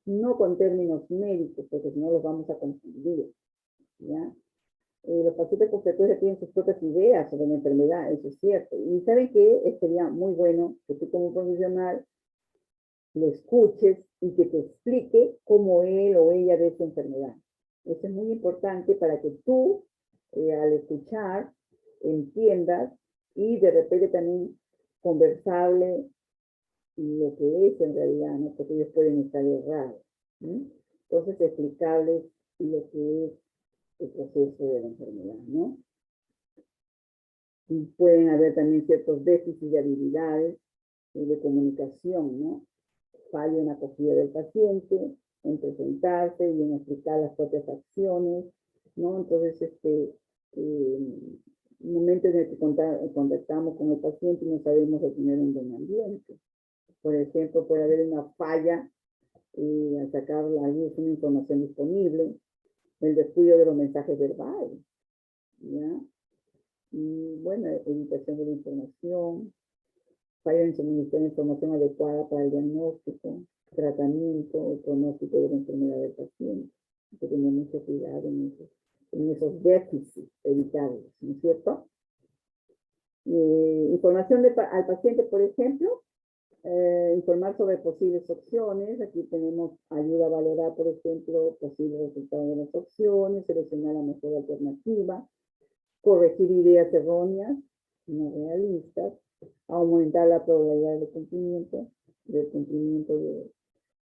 no con términos médicos, porque si no los vamos a confundir, ¿ya? Los pacientes con frecuencia tienen sus propias ideas sobre la enfermedad, eso es cierto. Y saben que sería muy bueno que tú como profesional lo escuches y que te explique cómo él o ella ve su enfermedad. Eso es muy importante para que tú, al escuchar, entiendas y de repente también conversable lo que es en realidad, ¿no? Porque ellos pueden estar errados, ¿sí? Entonces, explicarles lo que es el proceso de la enfermedad, ¿no? Y pueden haber también ciertos déficits de habilidades de comunicación, ¿no? Fallo en la acogida del paciente, en presentarse y en explicar las propias acciones, ¿no? Entonces, momento en el que contactamos con el paciente y no sabemos obtener un buen ambiente. Por ejemplo, puede haber una falla al sacar a la luz una información disponible, el descuido de los mensajes verbales, ¿ya? Y bueno, evitación de la información, falla en suministrar información adecuada para el diagnóstico, tratamiento, el pronóstico de la enfermedad del paciente. Hay que tener mucho cuidado en esos déficits, evitarlos, ¿no es cierto? Información al paciente, por ejemplo, informar sobre posibles opciones. Aquí tenemos ayuda a valorar, por ejemplo, posibles resultados de las opciones, seleccionar la mejor alternativa, corregir ideas erróneas, no realistas, aumentar la probabilidad de cumplimiento de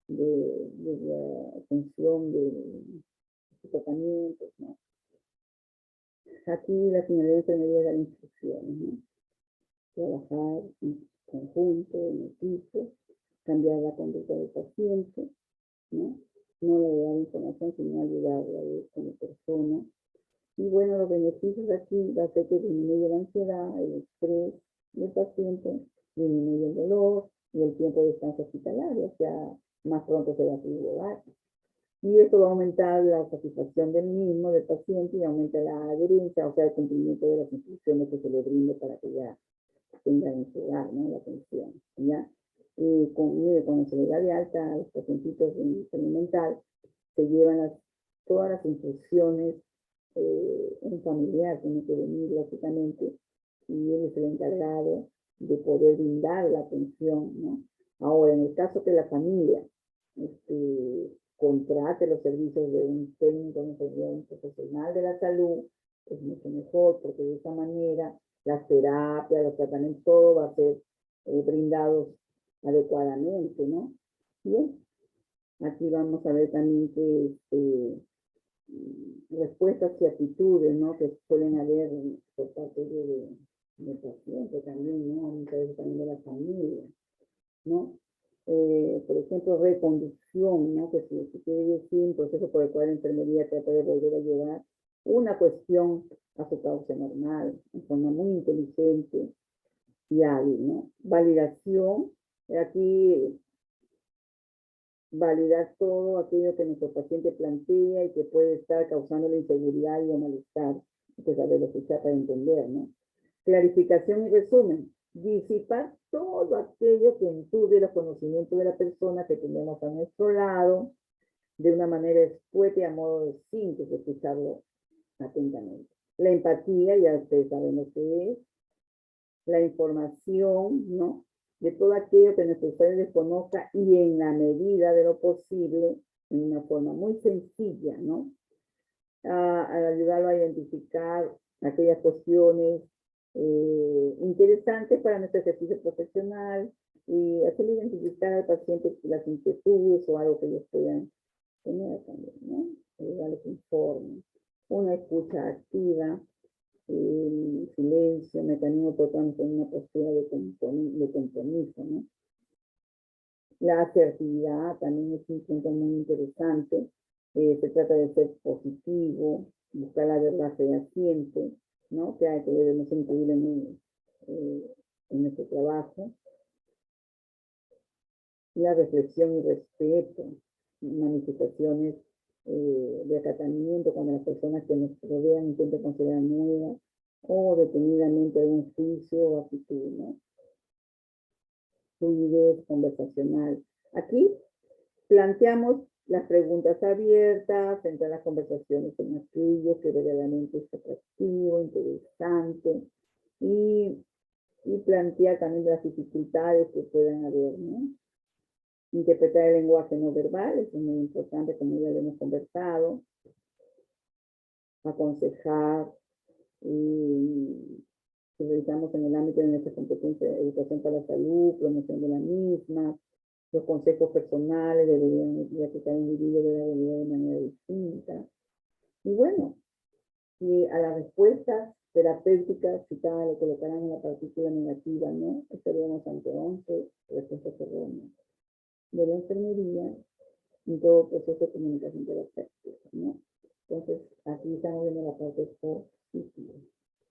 la atención de tratamientos, ¿no? Aquí la finalidad de enfermería es dar instrucciones, ¿no? Trabajar en conjunto, en equipo, cambiar la conducta del paciente, ¿no? No le dar información, sino ayudarla como persona. Y bueno, los beneficios aquí va a ser que disminuye la ansiedad, el estrés del paciente, disminuye el dolor y el tiempo de estancia hospitalaria, o sea, más pronto se va a hogar. Y esto va a aumentar la satisfacción del mismo, del paciente, y aumenta la adherencia, o sea, el cumplimiento de las instrucciones que se le brinde para que ya tenga en su hogar, ¿no? La atención, ¿ya? Y cuando se le da de alta a los pacientitos en salud mental, se llevan todas las instrucciones, un familiar tiene que venir, lógicamente, y él es el encargado de poder brindar la atención, ¿no? Ahora, en el caso que la familia contrate los servicios de un técnico, un profesional de la salud, es mucho mejor, porque de esa manera las terapias, los tratamientos, todo va a ser brindado adecuadamente, ¿no? Bien, aquí vamos a ver también que respuestas y actitudes, ¿no? Que pueden haber por parte del paciente también, ¿no? Muchas veces también de la familia, ¿no? Por ejemplo, reconducción, ¿no? Que si quiere decir un proceso por el cual la enfermería trata de volver a llevar una cuestión a su causa normal, de forma muy inteligente y hábil, ¿no? Validación, aquí validar todo aquello que nuestro paciente plantea y que puede estar causando la inseguridad y el malestar, que saber escuchar para entender, ¿no? Clarificación y resumen, disipar todo aquello que intuye los conocimientos de la persona que tenemos a nuestro lado, de una manera escueta y a modo de síntesis, escucharlo atentamente. La empatía, ya ustedes saben lo que es. La información, ¿no? De todo aquello que nuestro usuario desconozca y en la medida de lo posible, en una forma muy sencilla, ¿no? A ayudarlo a identificar aquellas cuestiones interesantes para nuestro ejercicio profesional y hacerle identificar al paciente las inquietudes o algo que ellos puedan tener también, ¿no? Darles informe. Una escucha activa, silencio, mecanismo por tanto en una postura de compromiso, ¿no? La asertividad también es un punto muy interesante. Se trata de ser positivo, buscar la verdad fehaciente, ¿no? Que debemos incluir en nuestro trabajo. La reflexión y respeto, manifestaciones de acatamiento cuando las personas que nos rodean intentan considerar nuevas o detenidamente algún juicio o actitud, ¿no? Fluidez conversacional. Aquí planteamos las preguntas abiertas, centrar las conversaciones en aquello que verdaderamente es atractivo, interesante, y plantear también las dificultades que puedan haber, ¿no? Interpretar el lenguaje no verbal, eso es muy importante, como ya lo hemos conversado. Aconsejar, si realizamos en el ámbito de nuestra competencia de educación para la salud, promoción de la misma, los consejos personales deberían, ya que cada individuo debe evaluar de manera distinta. Y bueno, y a las respuestas terapéuticas, si cada le colocarán en la partícula negativa, ¿no? Estaríamos ante 11 respuestas erróneas de la enfermería en todo proceso de comunicación terapéutica, ¿no? Entonces, aquí estamos viendo la parte positiva,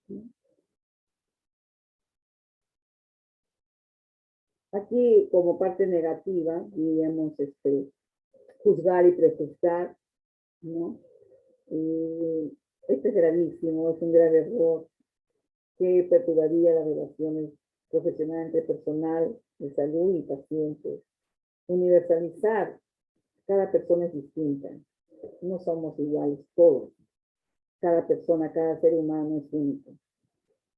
¿no? Aquí, como parte negativa, diríamos juzgar y prejuzgar, ¿no? Este es gravísimo, es un grave error que perturbaría las relaciones profesionales entre personal de salud y pacientes. Universalizar, cada persona es distinta, no somos iguales todos. Cada persona, cada ser humano es único.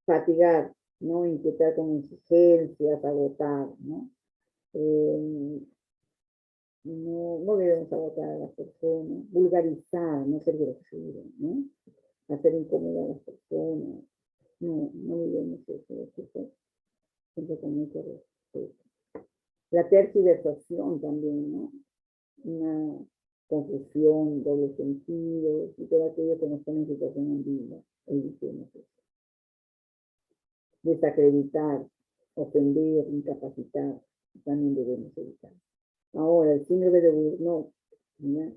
Fatigar, ¿no? Inquietar con exigencias, agotar, ¿no? No debemos agotar a las personas. Vulgarizar, no ser grosero, ¿no? Hacer incómoda a las personas. No debemos eso. Siempre con mucho respeto. La tergiversación también, ¿no? Una confusión, doble sentido, y todo aquello que nos pone en situación ambigua. Evitemos eso. Desacreditar, ofender, incapacitar, también debemos evitar. Ahora, el síndrome de Burnout, ¿ya?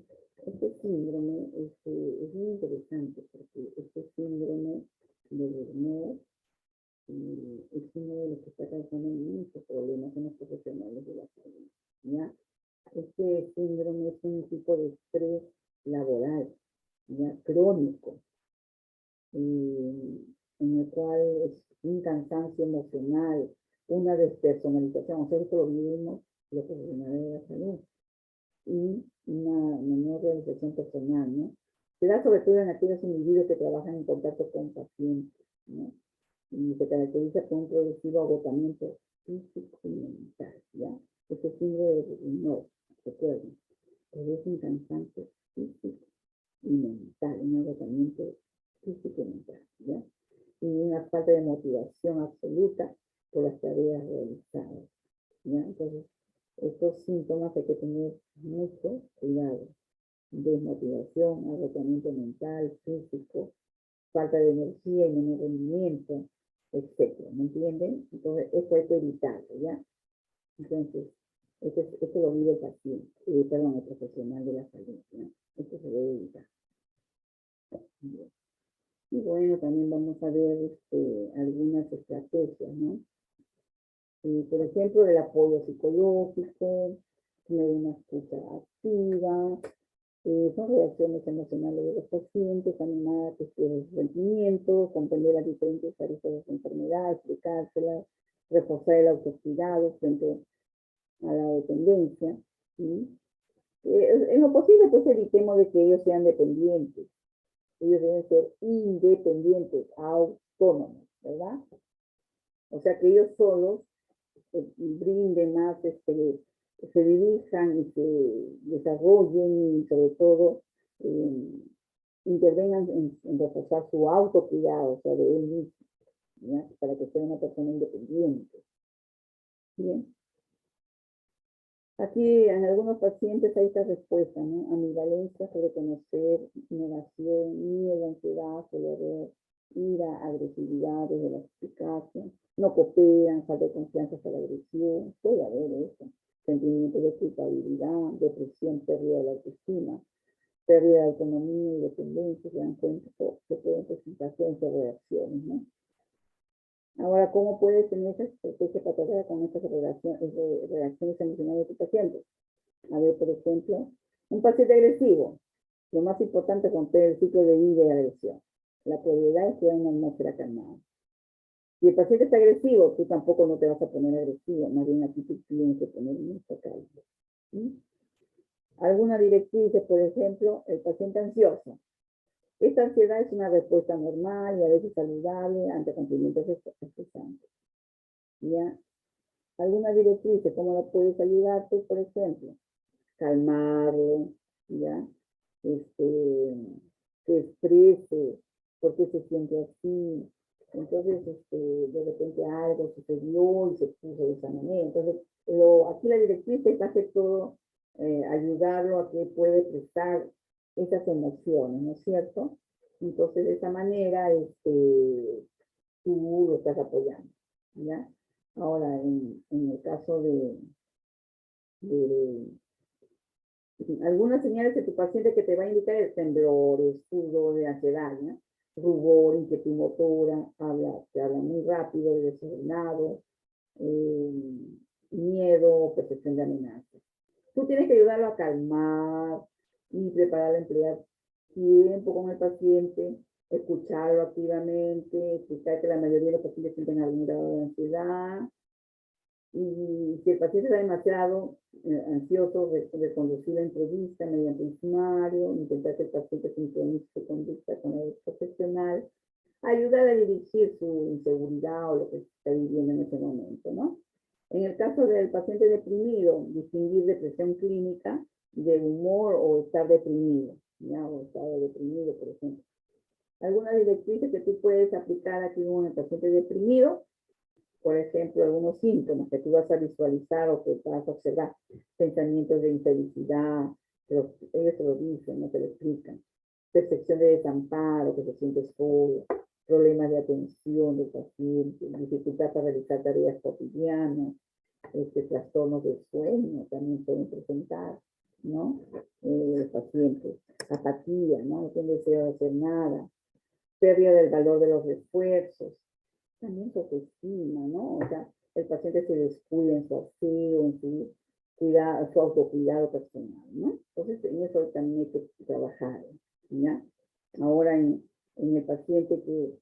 Este síndrome es muy interesante porque este síndrome de Burnout es uno de los que está causando muchos problemas en los profesionales de la salud, ¿ya? Este síndrome es un tipo de estrés laboral, ¿ya? Crónico, en el cual es un cansancio emocional, una despersonalización, o sea, esto lo vivimos los profesionales de la salud, y una menor realización personal, ¿no? Se da sobre todo en aquellos individuos que trabajan en contacto con pacientes, ¿no? Y se caracteriza por un progresivo agotamiento físico y mental, ¿ya? Este síndrome no, recuerden, es un cansancio físico y mental, un agotamiento físico y mental, ¿ya? Y una falta de motivación absoluta por las tareas realizadas, ¿ya? Entonces, estos síntomas hay que tener mucho cuidado. Desmotivación, agotamiento mental, físico, falta de energía y menor rendimiento, etcétera, ¿me entienden? Entonces, esto hay que evitarlo, ¿ya? Entonces, esto lo vive el paciente, perdón, el profesional de la salud, ¿ya? Esto se debe evitar. Bien. Y bueno, también vamos a ver algunas estrategias, ¿no? Por ejemplo, el apoyo psicológico, tener una escucha activa, son reacciones emocionales de los pacientes, animar a que sus sentimientos, comprender las diferentes áreas de las enfermedades, explicárselas, reforzar el autocuidado frente a la dependencia, ¿sí? En lo posible, pues evitemos de que ellos sean dependientes. Ellos deben ser independientes, autónomos, ¿verdad? O sea, que ellos solos brinden más, se dirijan y se desarrollen y sobre todo intervengan en reforzar su autocuidado, o sea, de él mismo, ¿ya? Para que sea una persona independiente. Bien. Aquí en algunos pacientes hay esta respuesta, ¿no? Ambivalencia, reconocer, negación, miedo, ansiedad, soledad, ira, agresividad desde la explicación, no cooperan, falta de confianza hasta la agresión, puede haber eso, sentimientos de culpabilidad, depresión, pérdida de la autoestima, pérdida de autonomía y dependencia, se dan cuenta que se pueden presentar ciertas reacciones, ¿no? Ahora, ¿cómo puedes tener esa estrategia para tratar con estas reacciones emocionales de tu paciente? A ver, por ejemplo, un paciente agresivo. Lo más importante es romper el ciclo de ira y agresión. La prioridad es crear una atmósfera calmada. Si el paciente está agresivo, tú tampoco no te vas a poner agresivo. Más bien aquí tú tienes que poner mucha calma. ¿Sí? Alguna directriz, por ejemplo, el paciente ansioso. Esta ansiedad es una respuesta normal y a veces saludable ante acontecimientos estresantes. ¿Ya? Alguna directriz, ¿cómo la puedes ayudar tú, por ejemplo? Calmarlo, ¿ya? Que exprese por qué se siente así. Entonces, de repente algo sucedió y se puso de esa manera. Entonces, aquí la directriz es hacer todo, ayudarlo a que pueda expresar esas emociones, ¿no es cierto? Entonces, de esa manera, tú lo estás apoyando, ¿ya? Ahora, en el caso de algunas señales de tu paciente que te va a indicar el temblor, sudor de ansiedad, ¿no? Rubor, inquietud motora, te habla muy rápido, desordenado, miedo, percepción de amenaza. Tú tienes que ayudarlo a calmar y prepararlo a emplear tiempo con el paciente, escucharlo activamente, explicar que la mayoría de los pacientes sienten algún grado de ansiedad. Y si el paciente está demasiado ansioso, reconducir la entrevista mediante un sumario, intentar que el paciente sincronice su conducta con el profesional, ayudar a dirigir su inseguridad o lo que se está viviendo en ese momento, ¿no? En el caso del paciente deprimido, distinguir depresión clínica de humor o estar deprimido, ¿ya? O estado deprimido, por ejemplo. Algunas directrices que tú puedes aplicar aquí con el paciente deprimido, por ejemplo, algunos síntomas que tú vas a visualizar o que vas a observar, pensamientos de infelicidad, pero ellos te lo dicen, no te lo explican, percepción de desamparo, que se siente solo, problemas de atención del paciente, dificultad para realizar tareas cotidianas, trastornos del sueño también pueden presentar, ¿no? Los pacientes, apatía, ¿no? No tienen deseo de hacer nada, pérdida del valor de los esfuerzos, también su autoestima, ¿no? O sea, el paciente se descuida en su aseo, en su cuidado, su autocuidado personal, ¿no? Entonces, en eso también hay que trabajar, ¿ya? Ahora, en el paciente que,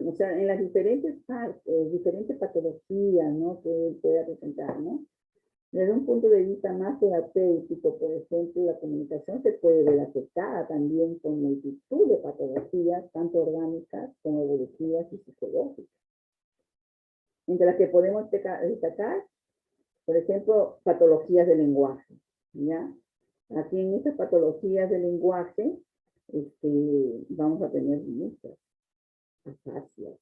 o sea, en las diferentes patologías, ¿no? Que él pueda presentar, ¿no? Desde un punto de vista más terapéutico, por ejemplo, la comunicación se puede ver afectada también con multitud de patologías, tanto orgánicas como evolutivas y psicológicas. Entre las que podemos destacar, por ejemplo, patologías del lenguaje, ¿ya? Aquí en estas patologías del lenguaje, vamos a tener muchas afasias.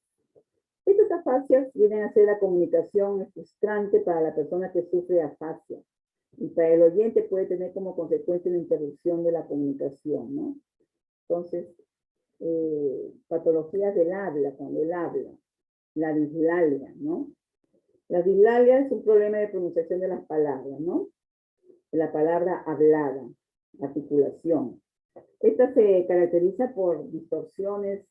Estas afasias vienen a ser la comunicación frustrante para la persona que sufre afasia. Y para el oyente puede tener como consecuencia la interrupción de la comunicación, ¿no? Entonces, patologías del habla, cuando él habla, la dislalia, ¿no? La dislalia es un problema de pronunciación de las palabras, ¿no? De la palabra hablada, articulación. Esta se caracteriza por distorsiones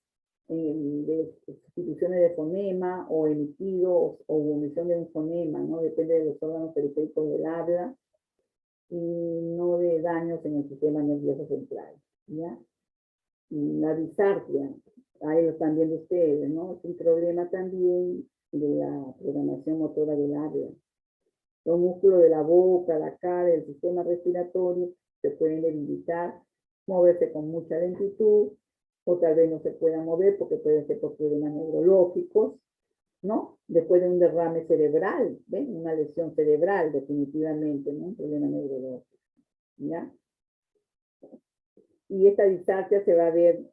de sustituciones de fonema o emitido o omisión de un fonema, ¿no? Depende de los órganos periféricos del habla y no de daños en el sistema nervioso central, ¿ya? La disartria, ahí lo están viendo ustedes, ¿no? Es un problema también de la programación motora del habla. Los músculos de la boca, la cara, el sistema respiratorio se pueden debilitar, moverse con mucha lentitud, o tal vez no se pueda mover porque puede ser por problemas neurológicos, ¿no? Después de un derrame cerebral, ¿ven? Una lesión cerebral, definitivamente, ¿no? Un problema neurológico, ¿ya? Y esta disartria se va a ver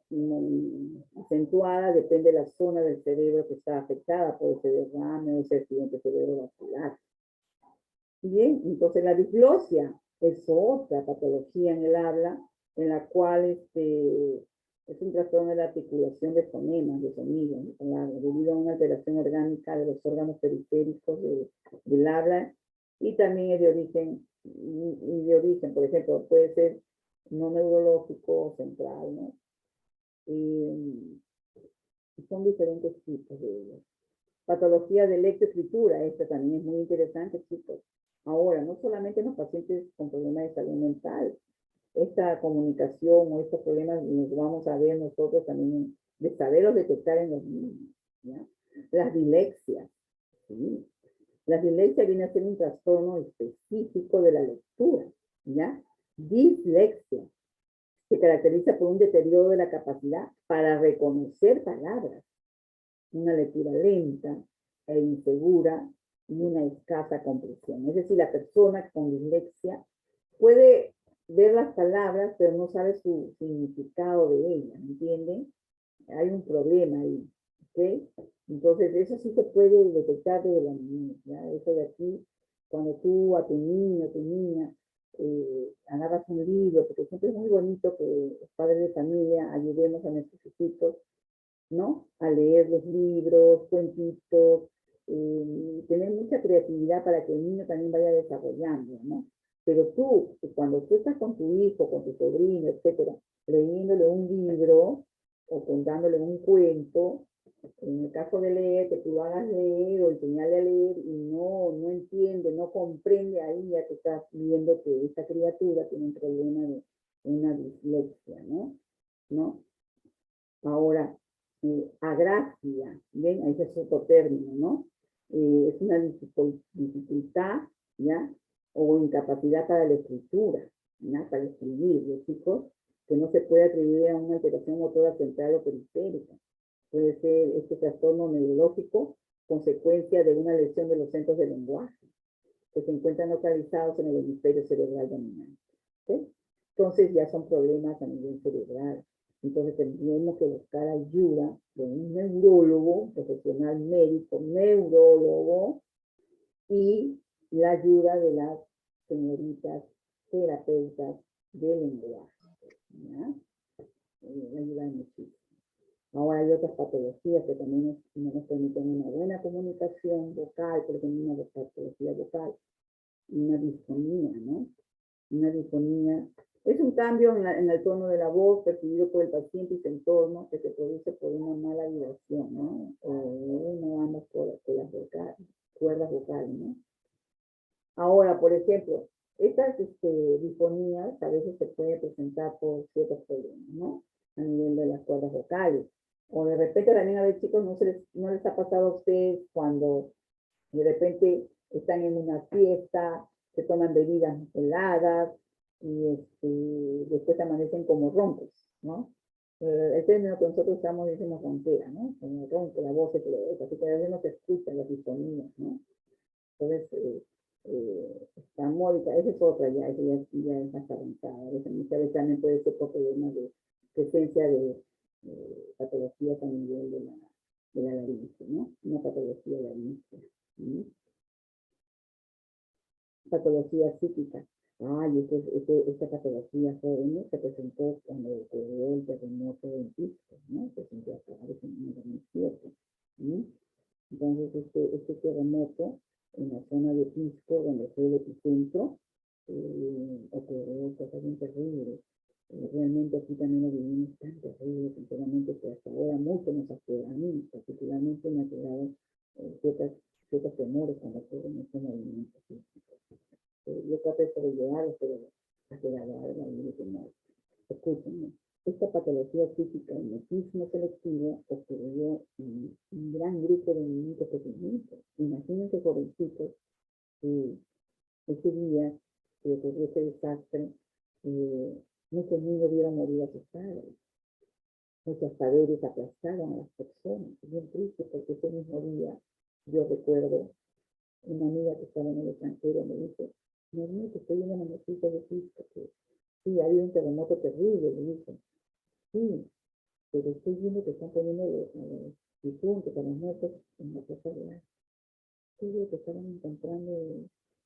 acentuada, depende de la zona del cerebro que está afectada por ese derrame o ese accidente cerebrovascular. Bien, entonces la disglosia es otra patología en el habla, en la cual es un trastorno de la articulación de fonemas, de sonidos, de palabras, debido a una alteración orgánica de los órganos periféricos del habla, y también es de origen, por ejemplo, puede ser no neurológico o central, ¿no? Son diferentes tipos de ellos. Patología de lectoescritura, esta también es muy interesante, chicos. Ahora, no solamente en los pacientes con problemas de salud mental, esta comunicación o estos problemas los vamos a ver nosotros también, de saberlos detectar en los niños, ¿ya? Las dilexias, ¿sí? La dislexia viene a ser un trastorno específico de la lectura, ¿ya? Dislexia se caracteriza por un deterioro de la capacidad para reconocer palabras, una lectura lenta e insegura y una escasa comprensión. Es decir, la persona con dislexia puede ver las palabras, pero no sabe su significado de ellas, ¿me entienden? Hay un problema ahí, ¿ok? Entonces, eso sí se puede detectar desde la niñez, ¿ya? Eso de aquí, cuando tú a tu niño, a tu niña, agarras un libro, porque siempre es muy bonito que los padres de familia ayudemos a nuestros hijos, ¿no? A leer los libros, cuentitos, tener mucha creatividad para que el niño también vaya desarrollando, ¿no? Pero tú, cuando tú estás con tu hijo, con tu sobrino, etcétera, leyéndole un libro o contándole un cuento, en el caso de leer, que tú lo hagas leer o enseñarle a leer y no entiende, no comprende, ahí ya te estás viendo que esta criatura tiene un problema de una dislexia, ¿no? Ahora, agraxia, ¿ven? Ese es otro término, ¿no? Es una dificultad, ¿ya? O incapacidad para la escritura, ¿ya? Para escribir, los chicos, que no se puede atribuir a una alteración motora central o periférica. Puede ser este trastorno neurológico consecuencia de una lesión de los centros del lenguaje, que se encuentran localizados en el hemisferio cerebral dominante, ¿sí? Entonces ya son problemas a nivel cerebral. Entonces tendríamos que buscar ayuda de un neurólogo, profesional médico, neurólogo, y la ayuda de las señoritas terapeutas del lenguaje, ¿ya? Ayuda muchísimo. Ahora hay otras patologías que también no nos permiten una buena comunicación vocal, por ejemplo, una patología vocal, una disfonía, ¿no? Una disfonía Es un cambio en el tono de la voz percibido por el paciente y su entorno que se produce por una mala vibración, ¿no? O una o ambas cuerdas vocales, ¿no? Ahora, por ejemplo, estas disfonías a veces se pueden presentar por ciertos problemas, ¿no? A nivel de las cuerdas vocales. O de repente también a ver, chicos, no les ha pasado a ustedes cuando de repente están en una fiesta, se toman bebidas heladas y después amanecen como roncos, ¿no? El término que nosotros usamos decimos roncera, ¿no? Como ronco, la voz se así que a veces no se escuchan las disfonías, ¿no? Entonces, está módica, esa es otra ya, esa ya es más avanzada. Muchas veces también puede ser por problemas de presencia de patologías a nivel de la laringe, ¿no? Una patología laringe. Patología psíquica. Ay, esta patología joven se presentó cuando ocurrió el terremoto en Pisco, ¿no? Se sintió acá en 2007. Entonces, este terremoto en la zona de Pisco, donde fue el epicentro, ocurrió cosas bien terribles. Realmente aquí también lo vivimos tan terrible, sinceramente, que hasta ahora mucho nos ha quedado, a mí particularmente me ha quedado ciertos temores cuando ocurren estos movimientos físicos. Yo trato de sobrellevarlos, pero ha quedado algo ahí de temor. Escúchenme, esta patología física, el mutismo selectivo, ocurrió en un gran grupo de niñitos pequeñitos. Imagínense, jovencitos, ese día que ocurrió ese desastre, muchos niños vieron morir a sus padres. Muchos padres aplastaron a las personas. Es bien triste porque ese mismo día, yo recuerdo, una amiga que estaba en el extranjero me dice, no, que estoy viendo una noticia de Pisco, que sí, ha habido un terremoto terrible, me dice. Sí, pero estoy viendo que están poniendo los difuntos, a los muertos en la plaza real. Sí, que estaban encontrando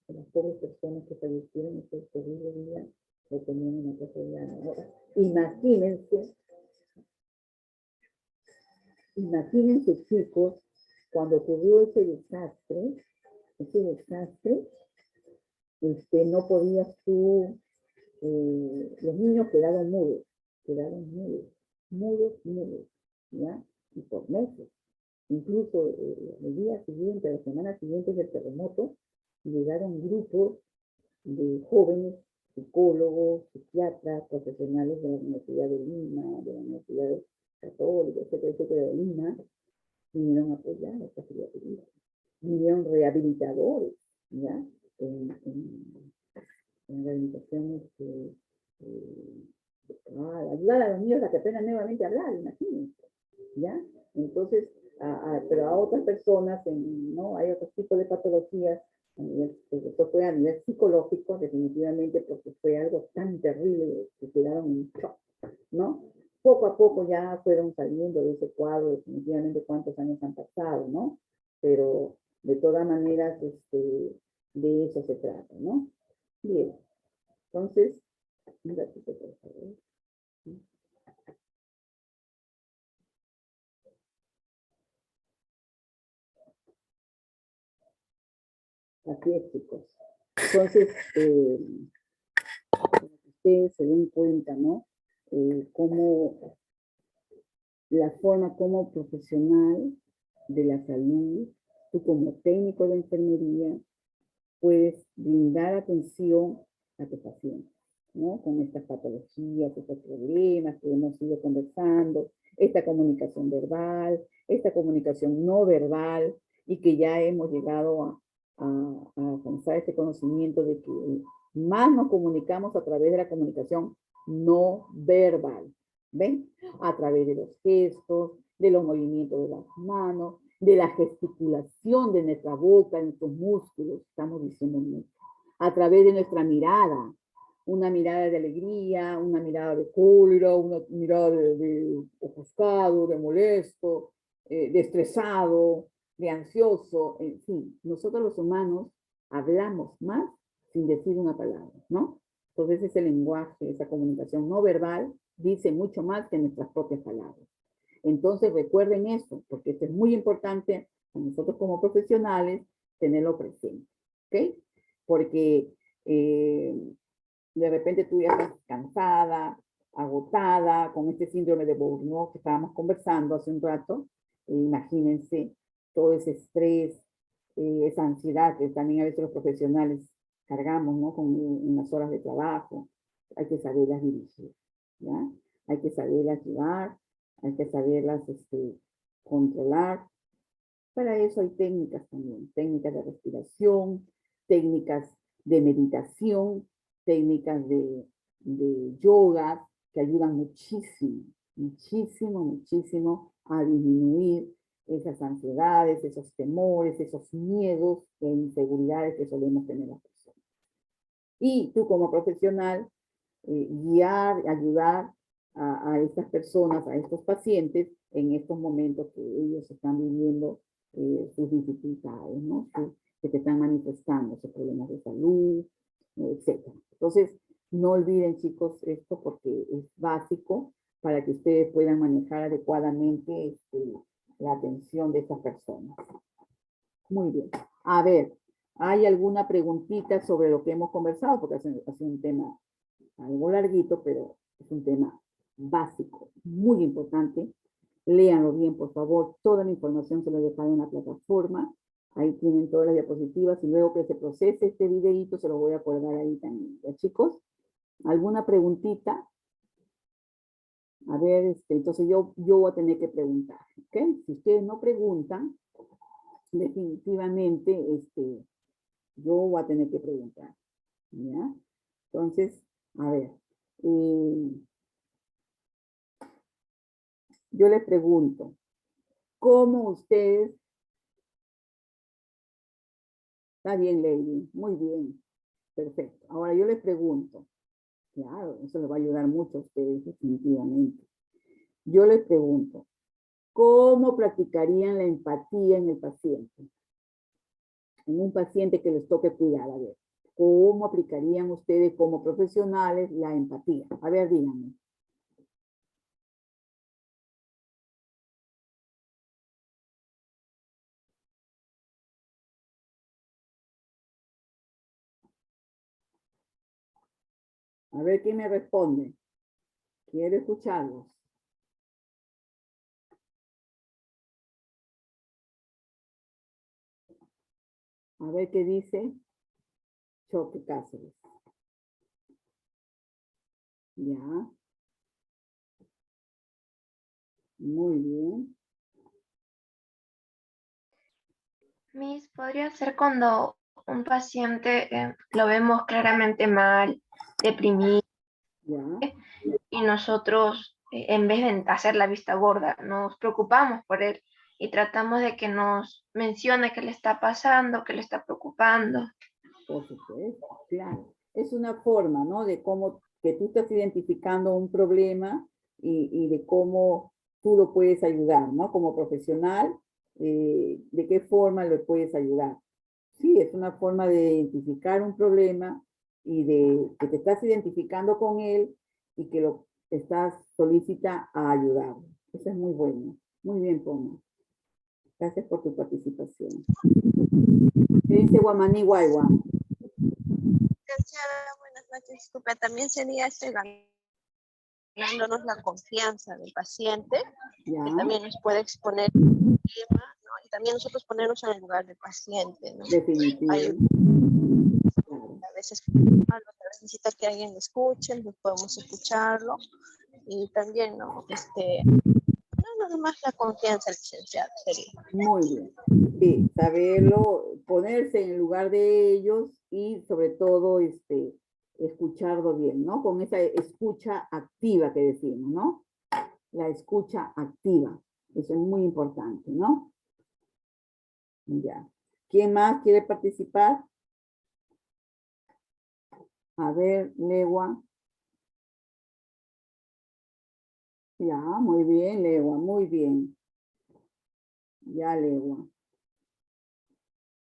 a las pobres personas que fallecieron en ese terrible día, lo ponían en la plaza real. Ahora, imagínense, chicos, cuando ocurrió ese desastre, no podías tú, los niños quedaron mudos, ¿ya? Y por meses. Incluso el día siguiente, la semana siguiente del terremoto, llegaron grupos de jóvenes psicólogos, psiquiatras, profesionales de la Universidad de Lima, de la Universidad Católica, etcétera, de Lima, vinieron a apoyar a estas criaturas. Vinieron rehabilitadores, ¿ya? En rehabilitación, ayudar a los niños a que aprendan nuevamente a hablar, imagínense, ¿ya? Entonces, pero a otras personas, ¿no? Hay otros tipos de patologías, esto fue a nivel psicológico, definitivamente, porque fue algo tan terrible que quedaron en shock, ¿no? Poco a poco ya fueron saliendo de ese cuadro, definitivamente cuántos años han pasado, ¿no? Pero de todas maneras, de eso se trata, ¿no? Bien, entonces, un ratito, por favor. Así es, chicos. Entonces, ustedes se den cuenta, ¿no? Cómo la forma como profesional de la salud, tú como técnico de enfermería, puedes brindar atención a tu paciente, ¿no? Con estas patologías, estos problemas que hemos ido conversando, esta comunicación verbal, esta comunicación no verbal, y que ya hemos llegado a alcanzar este conocimiento de que más nos comunicamos a través de la comunicación no verbal, ¿ven? A través de los gestos, de los movimientos de las manos, de la gesticulación de nuestra boca, de nuestros músculos, estamos diciendo mucho. A través de nuestra mirada, una mirada de alegría, una mirada de cólera, una mirada de ofuscado, de molesto, de estresado, de ansioso, en fin. Nosotros los humanos hablamos más sin decir una palabra, ¿no? Entonces ese lenguaje, esa comunicación no verbal, dice mucho más que nuestras propias palabras. Entonces recuerden eso, porque esto es muy importante a nosotros como profesionales tenerlo presente, ¿ok? Porque de repente tú ya estás cansada, agotada, con este síndrome de burnout que estábamos conversando hace un rato. Imagínense todo ese estrés, esa ansiedad que también a veces los profesionales cargamos, ¿no? En las horas de trabajo. Hay que saberlas dirigir, ¿ya? Hay que saberlas llevar, hay que saberlas controlar. Para eso hay técnicas también, técnicas de respiración, técnicas de meditación, técnicas de yoga, que ayudan muchísimo, muchísimo, muchísimo a disminuir esas ansiedades, esos temores, esos miedos e inseguridades que solemos tener las personas. Y tú como profesional, guiar, ayudar a estas personas, a estos pacientes, en estos momentos que ellos están viviendo sus dificultades, ¿no? Que te están manifestando, sus problemas de salud, etc. Entonces, no olviden, chicos, esto porque es básico para que ustedes puedan manejar adecuadamente la atención de estas personas. Muy bien. A ver, ¿hay alguna preguntita sobre lo que hemos conversado? Porque ha sido un tema algo larguito, pero es un tema básico, muy importante. Léanlo bien, por favor. Toda la información se lo he dejado en la plataforma. Ahí tienen todas las diapositivas y luego que se procese este videito se lo voy a poder dar ahí también. ¿Ya, chicos? ¿Alguna preguntita? A ver, entonces yo voy a tener que preguntar, ¿ok? Si ustedes no preguntan, definitivamente yo voy a tener que preguntar, ¿ya? Entonces, a ver, yo les pregunto, ¿cómo ustedes? Está bien, Lady, muy bien, perfecto. Ahora yo les pregunto, claro, eso les va a ayudar mucho a ustedes definitivamente. Yo les pregunto, ¿cómo practicarían la empatía en el paciente? En un paciente que les toque cuidar, a ver, ¿cómo aplicarían ustedes como profesionales la empatía? A ver, díganme. A ver quién me responde. Quiero escucharlos. A ver qué dice Choque Cáceres. Ya. Muy bien. Miss, podría ser cuando un paciente lo vemos claramente mal, deprimido, Ya. y nosotros, en vez de hacer la vista gorda, nos preocupamos por él y tratamos de que nos mencione qué le está pasando, qué le está preocupando. Por supuesto, claro. Es una forma, ¿no? De cómo que tú estás identificando un problema y de cómo tú lo puedes ayudar, ¿no? Como profesional, de qué forma le puedes ayudar. Sí, es una forma de identificar un problema y de que te estás identificando con él y que lo estás solicita a ayudar. Eso es muy bueno. Muy bien, Poma. Gracias por tu participación. ¿Qué dice Guamaní Guayua? Buenas noches, disculpe, también sería ganándonos la confianza del paciente, Ya. que también nos puede exponer el tema, ¿no? Y también nosotros ponernos en el lugar del paciente, ¿no? Definitivamente. A veces necesita que alguien lo escuche, no podemos escucharlo, y también, ¿no? No, nada más la confianza, licenciada, sería. Muy bien. Sí, saberlo, ponerse en el lugar de ellos y sobre todo escucharlo bien, ¿no? Con esa escucha activa que decimos, ¿no? La escucha activa. Eso es muy importante, ¿no? Ya. ¿Quién más quiere participar? A ver, Legua. Ya, muy bien, Legua, muy bien. Ya, Legua.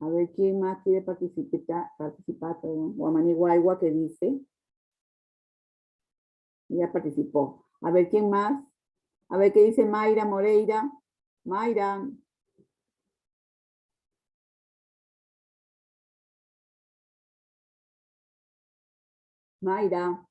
A ver, ¿quién más quiere participar? Guamaní Guayua, ¿qué dice? Ya participó. A ver, ¿quién más? A ver, ¿qué dice Mayra Moreira? Mayra. Mayra.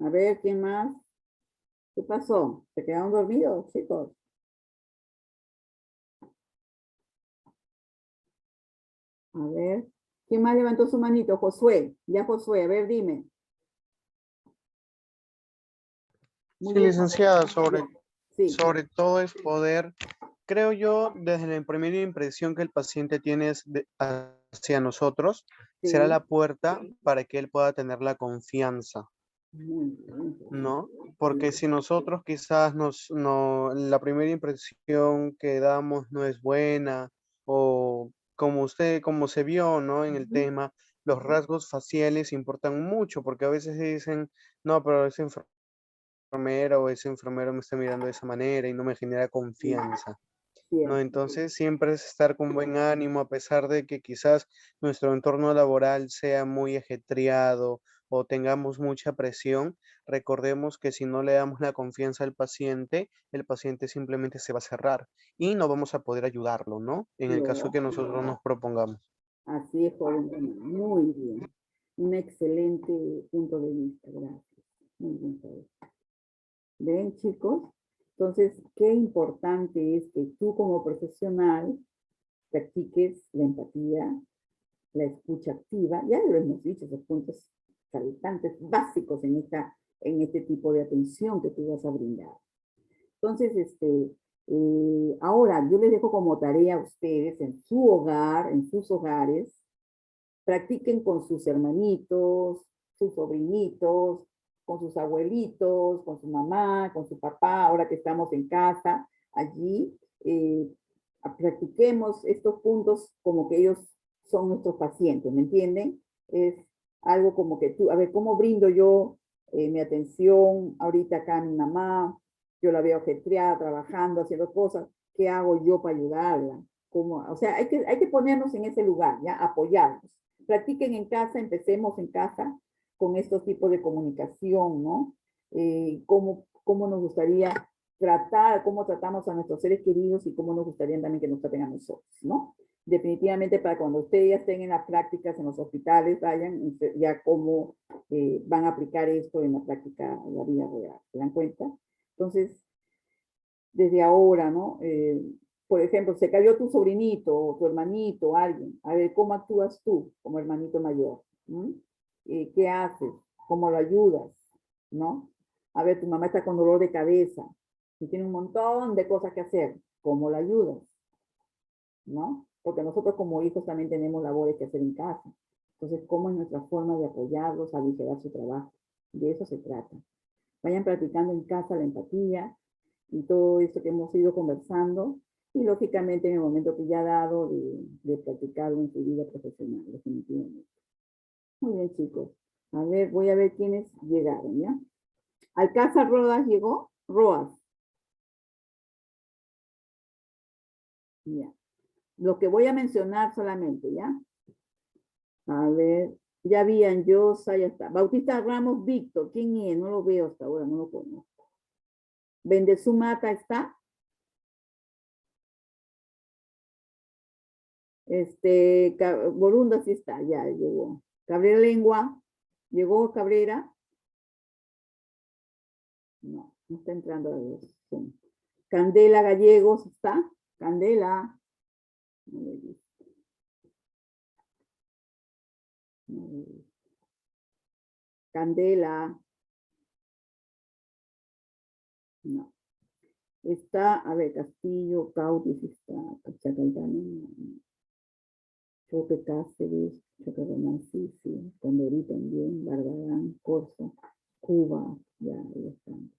A ver, ¿quién más? ¿Qué pasó? ¿Se quedaron dormidos, chicos? A ver. ¿Quién más levantó su manito? Josué. Ya, Josué. A ver, dime. Muy Sí, bien. licenciada, Sí. sobre todo es poder, creo yo, desde la primera impresión que el paciente tiene hacia nosotros, será Sí. la puerta para que él pueda tener la confianza, Muy bien. ¿no? Porque si nosotros quizás la primera impresión que damos no es buena, o como se vio, ¿no? En el tema, los rasgos faciales importan mucho, porque a veces dicen, no, pero esa enfermera o ese enfermero me está mirando de esa manera y no me genera confianza, ¿no? Cierto. Entonces siempre es estar con buen ánimo, a pesar de que quizás nuestro entorno laboral sea muy ajetreado o tengamos mucha presión. Recordemos que si no le damos la confianza al paciente, el paciente simplemente se va a cerrar y no vamos a poder ayudarlo, ¿no? En el caso que nosotros nos propongamos. Así es, joven. Muy bien. Un excelente punto de vista. Gracias. Muy bien, joven. ¿Ven, chicos? Entonces, qué importante es que tú como profesional practiques la empatía, la escucha activa. Ya lo hemos dicho, esos puntos saltantes básicos en este tipo de atención que tú vas a brindar. Entonces, ahora yo les dejo como tarea a ustedes en su hogar, en sus hogares, practiquen con sus hermanitos, sus sobrinitos, con sus abuelitos, con su mamá, con su papá, ahora que estamos en casa, allí, practiquemos estos puntos como que ellos son nuestros pacientes, ¿me entienden? Es algo como que tú, a ver, ¿cómo brindo yo mi atención ahorita acá a mi mamá? Yo la veo ajetreada, trabajando, haciendo cosas. ¿Qué hago yo para ayudarla? ¿Cómo? O sea, hay que ponernos en ese lugar, ¿ya? Apoyarnos. Practiquen en casa, empecemos en casa con estos tipos de comunicación, ¿no? Cómo nos gustaría tratar, cómo tratamos a nuestros seres queridos y cómo nos gustaría también que nos traten a nosotros, ¿no? Definitivamente para cuando ustedes ya estén en las prácticas en los hospitales, vayan ya cómo van a aplicar esto en la práctica, en la vida real, ¿se dan cuenta? Entonces, desde ahora, ¿no? Por ejemplo, se cayó tu sobrinito o tu hermanito, alguien. A ver, ¿cómo actúas tú como hermanito mayor? ¿Qué haces? ¿Cómo lo ayudas? ¿No? A ver, tu mamá está con dolor de cabeza y tiene un montón de cosas que hacer. ¿Cómo la ayudas? ¿No? Porque nosotros como hijos también tenemos labores que hacer en casa. Entonces, ¿cómo es nuestra forma de apoyarlos, aligerar su trabajo? De eso se trata. Vayan practicando en casa la empatía y todo eso que hemos ido conversando, y lógicamente en el momento que ya ha dado de practicarlo en su vida profesional, definitivamente. Muy bien, chicos. A ver, voy a ver quiénes llegaron, ¿ya? Alcázar Rodas llegó. Roas. Ya. Lo que voy a mencionar solamente, ¿ya? A ver, ya habían Yosa, ya está. Bautista Ramos Víctor, ¿quién es? No lo veo hasta ahora, no lo conozco. Bendezumata está. Borunda sí está, ya llegó. Cabrera Lengua, ¿llegó Cabrera? No, no está entrando a los Zoom. Candela Gallegos, ¿está? Candela. Candela. No. Está, a ver, Castillo, Cautis, está, Chacaltano, Choque Cáceres, Choque Román, sí, Condorí también, Barbarán, Corso, Cuba, ya, ahí están.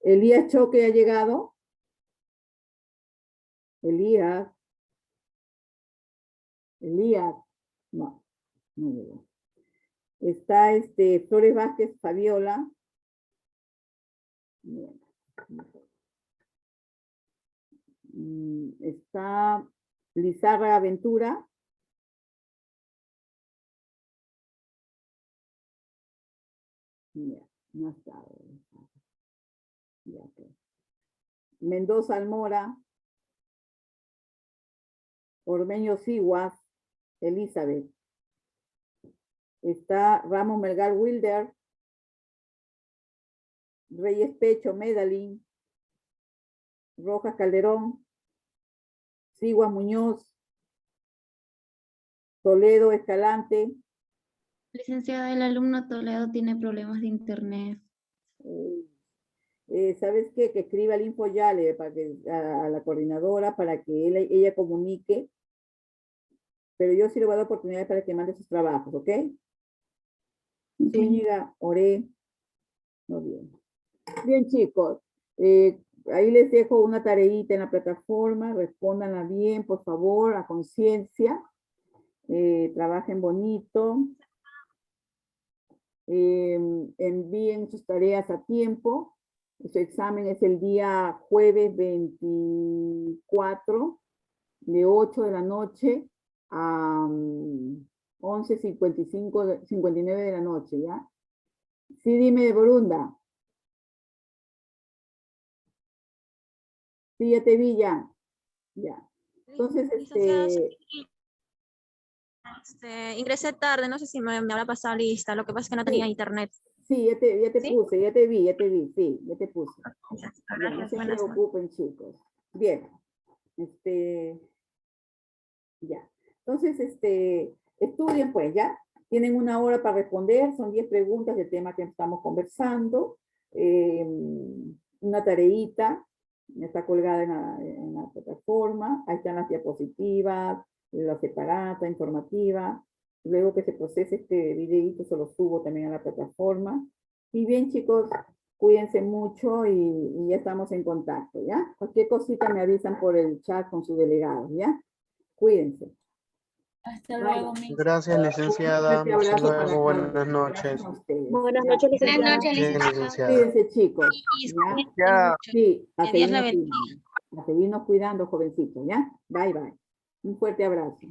Elías Choque ha llegado. Elías, no llegó. Está Flores Vázquez Fabiola. Bien. Está Lizarra Aventura. Ya, no está. Ya, ok. Mendoza Almora. Ormeño Siguas, Elizabeth. Está Ramos Melgar Wilder. Reyes Pecho, Medellín. Rojas Calderón. Siguas Muñoz. Toledo Escalante. Licenciada, el alumno Toledo tiene problemas de internet. ¿Sabes qué? Que escriba el info ya para que, a la coordinadora para que ella comunique. Pero yo sí le voy a dar oportunidad para que mande sus trabajos, ¿ok? Zúñiga, Oré. Muy bien. Bien, chicos. Ahí les dejo una tareita en la plataforma. Respóndanla bien, por favor, a conciencia. Trabajen bonito. Envíen sus tareas a tiempo. Su examen es el día jueves 24 de 8 de la noche a 11:59 de la noche, ¿ya? Sí, dime, de Borunda. Sí, ya te vi, ya. Ya. Entonces, ingresé tarde, no sé si me habrá pasado lista, lo que pasa es que no tenía internet. Sí, ya te ¿Sí? puse, ya te vi, sí, ya te puse. Ya, no se Buenas noches. preocupen, chicos. Bien. Ya. Entonces, estudien pues, ¿ya? Tienen 1 hora para responder, son 10 preguntas del tema que estamos conversando. Una tareita, está colgada en la plataforma, ahí están las diapositivas, la separata informativa. Luego que se procese este videito, se lo subo también a la plataforma. Y bien, chicos, cuídense mucho y ya estamos en contacto, ¿ya? Cualquier cosita me avisan por el chat con su delegado, ¿ya? Cuídense. Hasta luego, Miss. Gracias, licenciada. Un fuerte Hasta abrazo para luego. Buenas todos. noches. Gracias a ustedes. Buenas Ya. noches, licenciada. Buenas noches, Bien, licenciada. licenciada. Cuídense, chicos. Y ¿Ya? Ya. Sí, a Que Dios la seguirnos cuidando. A seguirnos cuidando, jovencitos, ¿ya? Bye, bye. Un fuerte abrazo.